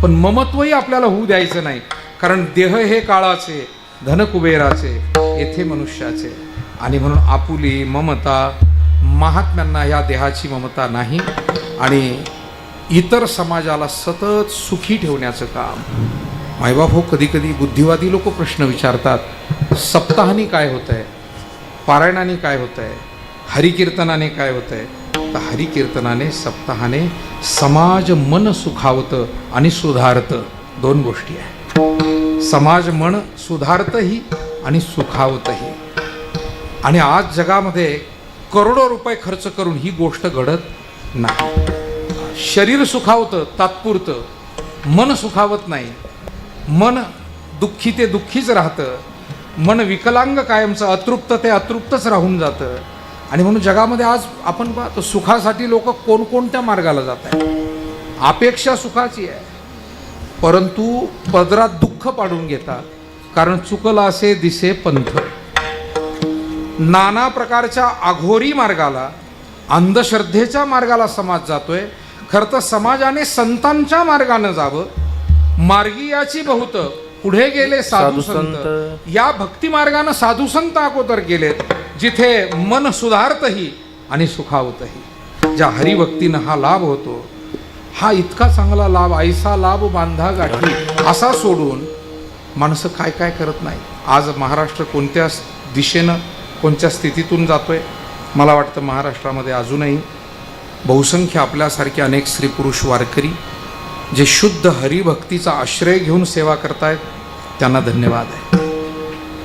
पण ममत्वही आपल्याला होऊ द्यायचं नाही. कारण देह हे काळाचे, धन कुबेराचे, येथे मनुष्याचे. आणि म्हणून आपुली ममता, महात्म्यांना या देहाची ममता नाही. आणि इतर समाजाला सतत सुखी ठेवण्याचं काम. मायबाप हो, कधी कधी बुद्धिवादी लोक प्रश्न विचारतात, सप्ताहानी काय होत आहे, पारायणाने काय होत आहे, हरिकीर्तनाने काय होत आहे? तर हरिकीर्तनाने, सप्ताहाने समाज मन सुखावतं आणि सुधारतं. दोन गोष्टी आहे, समाज मन सुधारतही आणि सुखावतही. आणि आज जगामध्ये करोडो रुपये खर्च करून ही गोष्ट घडत नाही. शरीर सुखावतं तात्पुरतं, मन सुखावत नाही. मन दुःखी ते दुःखीच राहतं, मन विकलांग कायमचं, अतृप्त ते अतृप्तच राहून जातं. आणि म्हणून जगामध्ये आज आपण पाहतो सुखासाठी लोक कोणकोणत्या मार्गाला जात आहेत. अपेक्षा सुखाची आहे, परंतु पदरात दुःख पाडून घेतात, कारण चुकला असे दिसे पंथ. नाना प्रकारच्या अघोरी मार्गाला, अंधश्रद्धेच्या मार्गाला समाज जातोय. खरं तर समाजाने संतांच्या मार्गानं जावं. मार्गी याची बहुत पुढे गेले साधू संत, या भक्ती मार्गानं साधू संत अगोदर गेलेत, जिथे मन सुधारतही आणि सुखावतही. ज्या हरिभक्तीनं हा लाभ होतो, हा इतका चांगला लाभ, ऐसा लाभ बांधा गाठी, असा सोडून माणसं काय काय करत नाही. आज महाराष्ट्र कोणत्या दिशेनं, कोणत्या स्थितीतून जातोय? मला वाटतं महाराष्ट्रामध्ये अजूनही बहुसंख्य आपल्यासारखे अनेक स्त्री पुरुष वारकरी जे शुद्ध हरिभक्तीचा आश्रय घेऊन सेवा करतायत, त्यांना धन्यवाद आहे.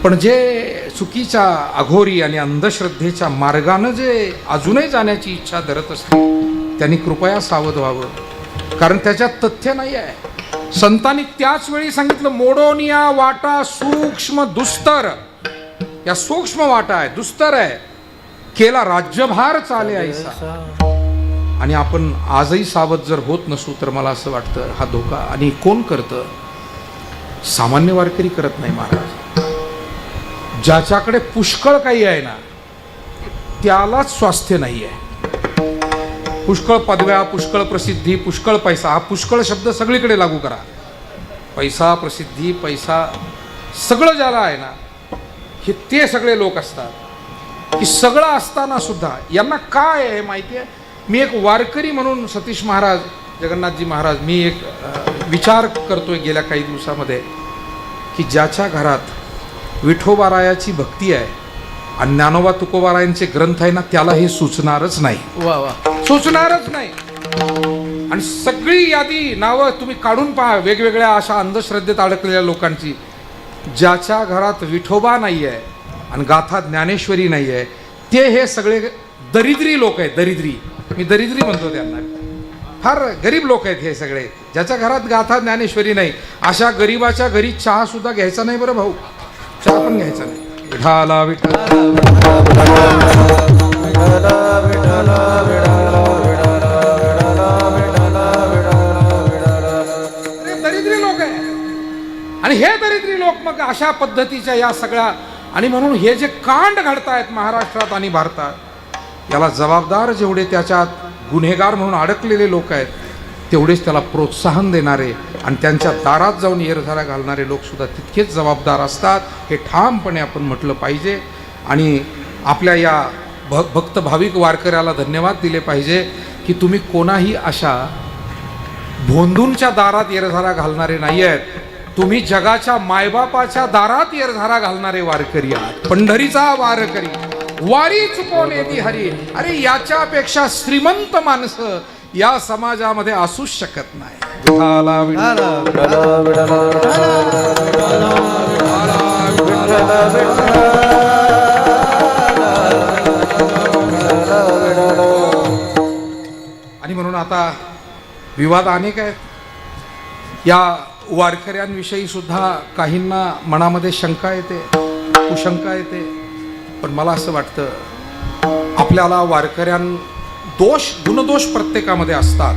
पण जे चुकीच्या अघोरी आणि अंधश्रद्धेच्या मार्गानं जे अजूनही जाण्याची इच्छा धरत असतील, त्यांनी कृपया सावध व्हावं, कारण त्याच्यात तथ्य नाही आहे. संतांनी त्याच वेळी सांगितलं, मोडोनिया वाटा सूक्ष्म दुस्तर. या सूक्ष्म वाटा आहे, दुस्तर आहे, केला राज्यभार चाले ऐसा. आणि आपण आजही सावध जर होत नसू तर मला असं वाटतं हा धोका. आणि कोण करतं? सामान्य वारकरी करत नाही महाराज. ज्याच्याकडे पुष्कळ काही आहे ना, त्यालाच स्वास्थ्य नाही आहे. पुष्कळ पदव्या, पुष्कळ प्रसिद्धी, पुष्कळ पैसा, हा पुष्कळ शब्द सगळीकडे लागू करा. पैसा, प्रसिद्धी, पैसा, सगळं ज्याला आहे ना, हे ते सगळे लोक असतात की सगळं असताना सुद्धा यांना काय आहे माहिती आहे? मी एक वारकरी म्हणून सतीश महाराज, जगन्नाथजी महाराज, मी एक विचार करतोय गेल्या काही दिवसामध्ये की ज्याच्या घरात विठोबारायाची भक्ती आहे आणि ज्ञानोबा तुकोबारायांचे ग्रंथ आहे ना, त्याला हे सुचणारच नाही. वा वा, सुचणारच नाही. आणि सगळी यादी नावं तुम्ही काढून पहा वेगवेगळ्या अशा अंधश्रद्धेत अडकलेल्या लोकांची. ज्याच्या घरात विठोबा नाही आहे आणि गाथा ज्ञानेश्वरी नाही आहे ते हे सगळे दरिद्री लोक आहेत. दरिद्री, मी दरिद्री म्हणतो त्यांना. फार गरीब लोक आहेत हे सगळे. ज्याच्या घरात गाथा ज्ञानेश्वरी नाही अशा गरीबाच्या घरी चहा सुद्धा घ्यायचा नाही बरं भाऊ. चहा पण घ्यायचा नाही. विठाला दरिद्री लोक आहे. आणि हे दरिद्री लोक मग अशा पद्धतीच्या या सगळ्या, आणि म्हणून हे जे कांड घडतायत महाराष्ट्रात आणि भारतात याला जबाबदार जेवढे त्याच्यात गुन्हेगार म्हणून अडकलेले लोक आहेत तेवढेच त्याला प्रोत्साहन देणारे आणि त्यांच्या दारात जाऊन येरझारा घालणारे लोक सुद्धा तितकेच जबाबदार असतात. हे ठामपणे आपण म्हटलं पाहिजे. आणि आपल्या या भक्त भाविक वारकऱ्याला धन्यवाद दिले पाहिजे की तुम्ही कोणाही अशा भोंदूंच्या दारात येरझारा घालणारे नाही आहेत. तुम्ही जगाच्या मायबापाच्या दारात येरझारा घालणारे वारकरी आहात. पंढरीचा वारकरी, वारी चुकवणे ती हरी. अरे याच्यापेक्षा श्रीमंत माणसं या समाजामध्ये असूच शकत नाही. विठाला विठाला विठाला विठाला विठाला विठाला. आणि म्हणून आता विवाद अनेक आहेत. या वारकऱ्यांविषयी सुद्धा काहींना मनामध्ये शंका येते, कुशंका येते. पण मला असं वाटतं आपल्याला गुणदोष प्रत्येकामध्ये असतात.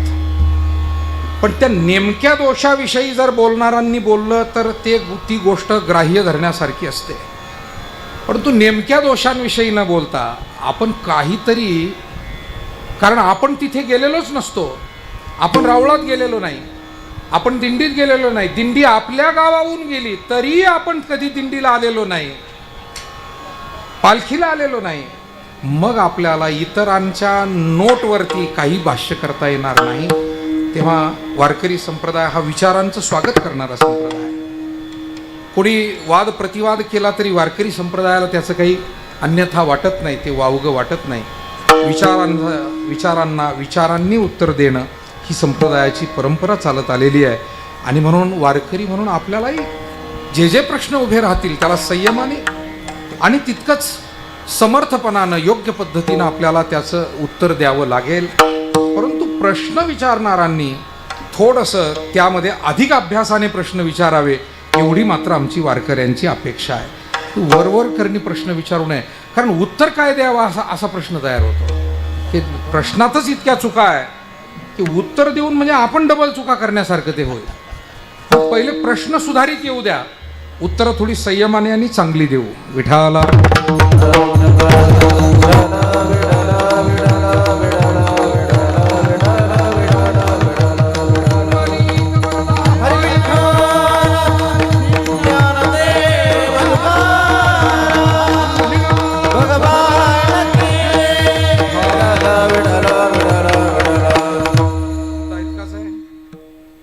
पण त्या नेमक्या दोषाविषयी जर बोलणाऱ्यांनी बोललं तर ती गोष्ट ग्राह्य धरण्यासारखी असते. परंतु नेमक्या दोषांविषयी न बोलता आपण काहीतरी, कारण आपण तिथे गेलेलोच नसतो, आपण रावळात गेलेलो नाही, आपण दिंडीत गेलेलो नाही, दिंडी आपल्या गावाहून गेली तरी आपण कधी दिंडीला आलेलो नाही, पालखीला आलेलो नाही. मग आपल्याला इतरांच्या नोटवरती काही भाष्य करता येणार नाही. तेव्हा वारकरी संप्रदाय हा विचारांचं स्वागत करणारा संप्रदाय आहे. कोणी वाद प्रतिवाद केला तरी वारकरी संप्रदायाला त्याचं काही अन्यथा वाटत नाही, ते वावगं वाटत नाही. विचारांनी उत्तर देणं ही संप्रदायाची परंपरा चालत आलेली आहे. आणि म्हणून वारकरी म्हणून आपल्यालाही जे जे प्रश्न उभे राहतील त्याला संयमाने आणि तितकंच समर्थपणानं योग्य पद्धतीनं आपल्याला त्याचं उत्तर द्यावं लागेल. परंतु प्रश्न विचारणाऱ्यांनी थोडंसं त्यामध्ये अधिक अभ्यासाने प्रश्न विचारावे एवढी मात्र आमची वारकऱ्यांची अपेक्षा आहे. वरवर करणी प्रश्न विचारू नये, कारण उत्तर काय द्यावं असा प्रश्न तयार होतो की प्रश्नातच इतक्या चुका आहे की उत्तर देऊन म्हणजे आपण डबल चुका करण्यासारखं ते होईल. पहिले प्रश्न सुधारित येऊ द्या, उत्तरं थोडी संयमाने आणि चांगली देऊ. विठाला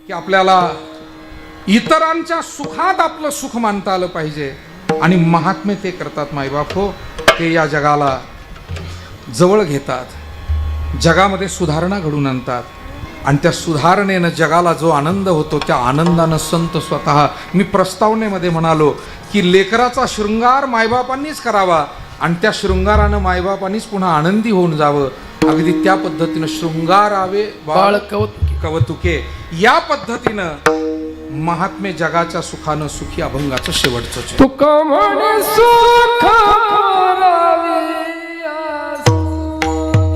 आपल्याला इतरांच्या सुखात आपलं सुख मानता आलं पाहिजे. आणि महात्मे ते करतात मायबाप हो, ते या जगाला जवळ घेतात, जगामध्ये सुधारणा घडून आणतात. आणि त्या सुधारणेनं जगाला जो आनंद होतो त्या आनंदानं संत स्वतः, मी प्रस्तावनेमध्ये म्हणालो की लेकराचा शृंगार मायबापांनीच करावा आणि त्या शृंगारानं मायबापांनीच पुन्हा आनंदी होऊन जावं. अगदी त्या पद्धतीनं शृंगारावे बाळ कवतुके, या पद्धतीनं महात्मे जगाच्या सुखानं सुखी अभंगाचं शेवटचं तुका म्हणे सुख करावे तुका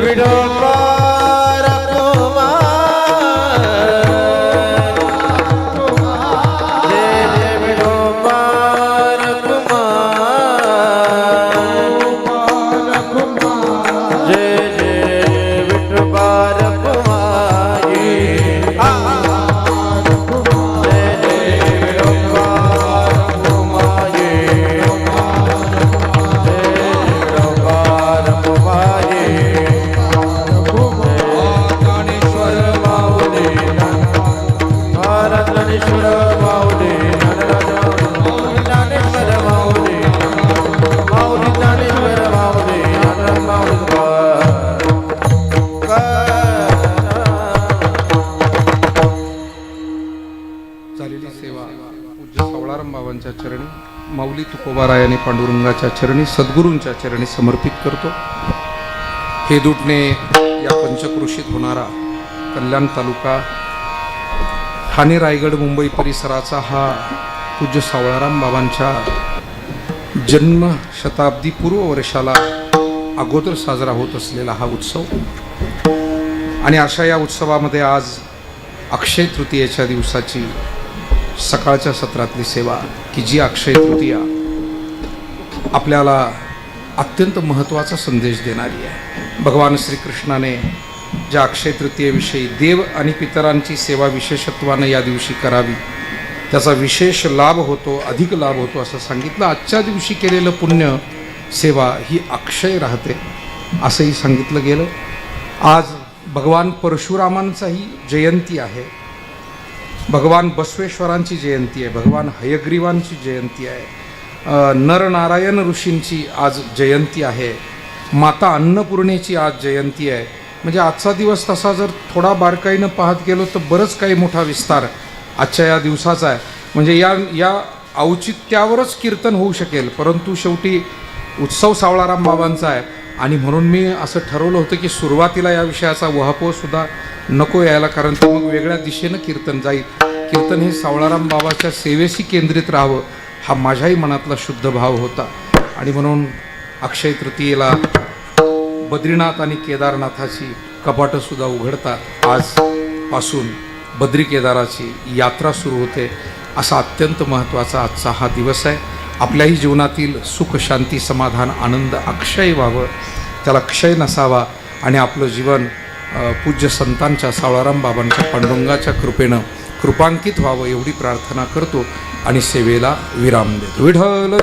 विठोबार कुमार जय जय विठोबार कुमार जय जय विठोबार कुमार झालेली सेवा पूज्य सावळाराम बाबांच्या चरणी, माऊली तुकोबाराय आणि पांडुरंगाच्या चरणी, सद्गुरूंच्या चरणी समर्पित करतो. हे दुटणे या पंचक्रोशीत होणारा कल्याण तालुका, ठाणे, रायगड, मुंबई परिसराचा हा पूज्य सावळाराम बाबांच्या जन्म शताब्दी पूर्व वर्षाला अगोदर साजरा होत असलेला हा उत्सव. आणि अशा या उत्सवामध्ये आज अक्षय तृतीयेच्या दिवसाची सकाळच्या सत्रातली सेवा, की जी अक्षय तृतीया आपल्याला अत्यंत महत्त्वाचा संदेश देणारी आहे. भगवान श्रीकृष्णाने ज्या अक्षय तृतीयेविषयी देव आणि पितरांची सेवा विशेषत्वानं या दिवशी करावी, त्याचा विशेष लाभ होतो, अधिक लाभ होतो असं सांगितलं. आजच्या दिवशी केलेलं पुण्य सेवा ही अक्षय राहते असंही सांगितलं गेलं. आज भगवान परशुरामांचाही जयंती आहे, भगवान बसवेश्वरांची जयंती आहे, भगवान हयग्रीवांची जयंती आहे, नरनारायण ऋषींची आज जयंती आहे, माता अन्नपूर्णेची आज जयंती आहे. म्हणजे आजचा दिवस तसा जर थोडा बारकाईनं पाहत गेलो तर बरंच काही मोठा विस्तार आजच्या या दिवसाचा आहे. म्हणजे या औचित्यावरच कीर्तन होऊ शकेल, परंतु शेवटी उत्सव सावळाराम बाबांचा आहे आणि म्हणून मी असं ठरवलं होतं की सुरुवातीला या विषयाचा वहापोसुद्धा नको यायला, कारण ते मग वेगळ्या दिशेनं कीर्तन जाईल. कीर्तन हे सावळाराम बाबाच्या सेवेशी केंद्रित राहावं हा माझ्याही मनातला शुद्ध भाव होता. आणि म्हणून अक्षय तृतीयेला बद्रीनाथ आणि केदारनाथाची कपाटंसुद्धा उघडतात. आजपासून बद्री केदाराची यात्रा सुरू होते. असा अत्यंत महत्त्वाचा आजचा हा दिवस आहे. आपल्याही जीवनातील सुख, शांती, समाधान, आनंद अक्षय व्हावं, त्याला क्षय नसावा आणि आपलं जीवन पूज्य संतांच्या, सावळाराम बाबांच्या, पांडुरंगाच्या कृपेनं कृपांकित व्हावं एवढी प्रार्थना करतो आणि सेवेला विराम देतो. विठ्ठल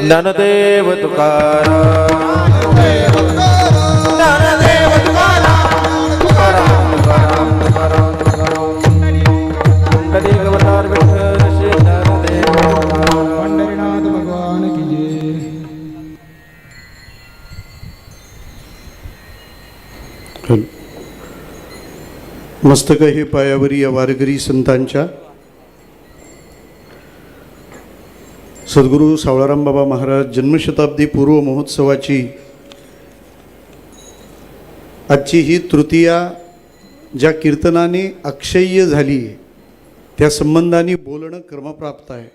ज्ञानदेव तुकाराम ज्ञानदेव तुकाराम तुकाराम तुकाराम तुकाराम तुकाराम पंढरी गवतार विठ्ठल श्री ज्ञानदेव तुकाराम पंढरीनाथ भगवान की जय. मस्तक हे पायावरी या वारकरी संतांच्या सद्गुरू सावळाराम बाबा महाराज जन्मशताब्दी पूर्व महोत्सवाची आजची ही तृतीया ज्या कीर्तनाने अक्षय्य झाली त्या संबंधाने बोलणं क्रमप्राप्त आहे.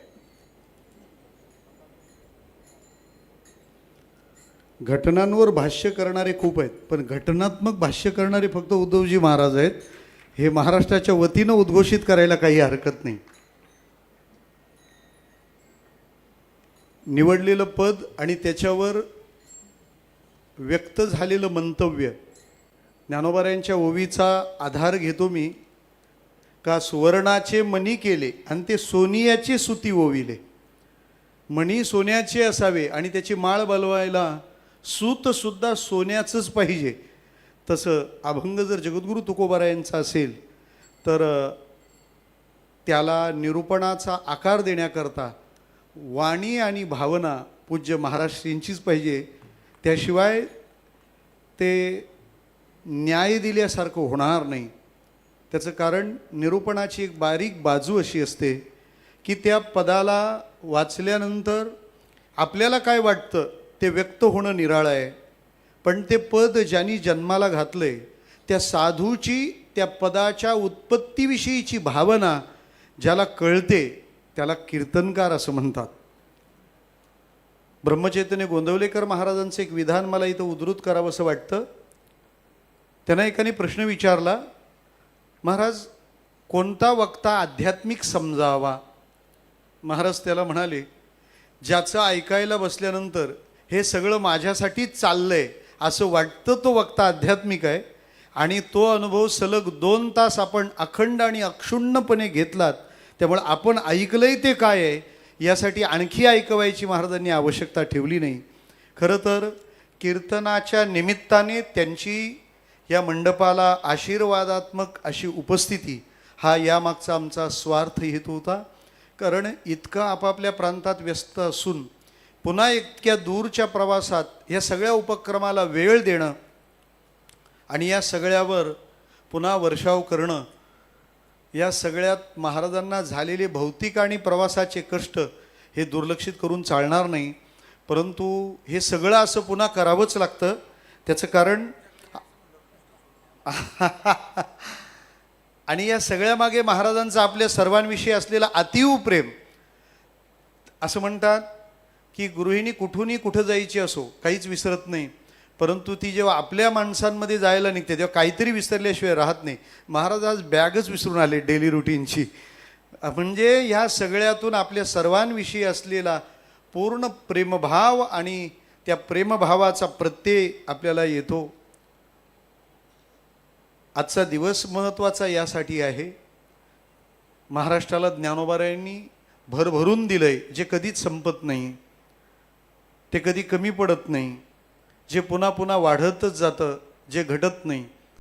घटनांवर भाष्य करणारे खूप आहेत, पण घटनात्मक भाष्य करणारे फक्त उद्धवजी महाराज आहेत. हे महाराष्ट्राच्या वतीनं उद्घोषित करायला काही हरकत नाही. निवडलेलं पद आणि त्याच्यावर व्यक्त झालेलं मंतव्य ज्ञानोबारायांच्या ओवीचा आधार घेतो मी. का सुवर्णाचे मणी केले आणि ते सोनियाचे सुती ओविले. मणी सोन्याचे असावे आणि त्याची माळ बलवायला सूतसुद्धा सोन्याचंच पाहिजे. तसं अभंग जर जगद्गुरू तुकोबारायांचा असेल तर त्याला निरूपणाचा आकार देण्याकरता वाणी आणि भावना पूज्य महाराष्ट्रींचीच पाहिजे. त्याशिवाय ते न्याय दिल्यासारखं होणार नाही. त्याचं कारण निरूपणाची एक बारीक बाजू अशी असते की त्या पदाला वाचल्यानंतर आपल्याला काय वाटतं ते व्यक्त होणं निराळं आहे, पण ते पद ज्यांनी जन्माला घातलं आहे त्या साधूची त्या पदाच्या उत्पत्तीविषयीची भावना ज्याला कळते त्याला कीर्तनकार असं म्हणतात. ब्रह्मचैतन्य गोंदवलेकर महाराजांचं एक विधान मला इथं उद्धृत करावं असं वाटतं. त्यांना एकाने प्रश्न विचारला, महाराज कोणता वक्ता आध्यात्मिक समजावा? महाराज त्याला म्हणाले, ज्याचं ऐकायला बसल्यानंतर हे सगळं माझ्यासाठीच चाललंय असं वाटतं तो वक्ता आध्यात्मिक आहे. आणि तो अनुभव सलग 2 तास आपण अखंड आणि अक्षुण्णपणे घेतलात, त्यामुळे आपण ऐकलंय ते काय आहे यासाठी आणखी ऐकवायची महाराजांनी आवश्यकता ठेवली नाही. खरं तर कीर्तनाच्या निमित्ताने त्यांची या मंडपाला आशीर्वादात्मक अशी उपस्थिती हा यामागचा आमचा स्वार्थ हेतू होता. कारण इतकं आपापल्या प्रांतात व्यस्त असून पुन्हा इतक्या दूरच्या प्रवासात या सगळ्या उपक्रमाला वेळ देणं आणि या सगळ्यावर पुन्हा वर्षाव करणं, या सगळ्यात महाराजांना झालेले भौतिक आणि प्रवासाचे कष्ट हे दुर्लक्षित करून चालणार नाही. परंतु हे सगळं असं पुन्हा करावंच लागतं. त्याचं कारण आणि या सगळ्यामागे महाराजांचं आपल्या सर्वांविषयी असलेला अतीव प्रेम. असं म्हणतात की गृहिणी कुठूनही कुठं जायची असो काहीच विसरत नाही, परंतु ती जेव्हा आपल्या माणसांमध्ये जायला निघते तेव्हा काहीतरी विसरल्याशिवाय राहत नाही. महाराज आज बॅगच विसरून आले डेली रुटीनची. म्हणजे ह्या सगळ्यातून आपल्या सर्वांविषयी असलेला पूर्ण प्रेमभाव आणि त्या प्रेमभावाचा प्रत्यय आपल्याला येतो. आजचा दिवस महत्त्वाचा यासाठी आहे, महाराष्ट्राला ज्ञानोबारायांनी भरभरून दिलं आहे, जे कधीच संपत नाही, ते कधी कमी पडत नाही, जे पुन्हा पुन्हा वाढतच जातं, जे घटत नाही.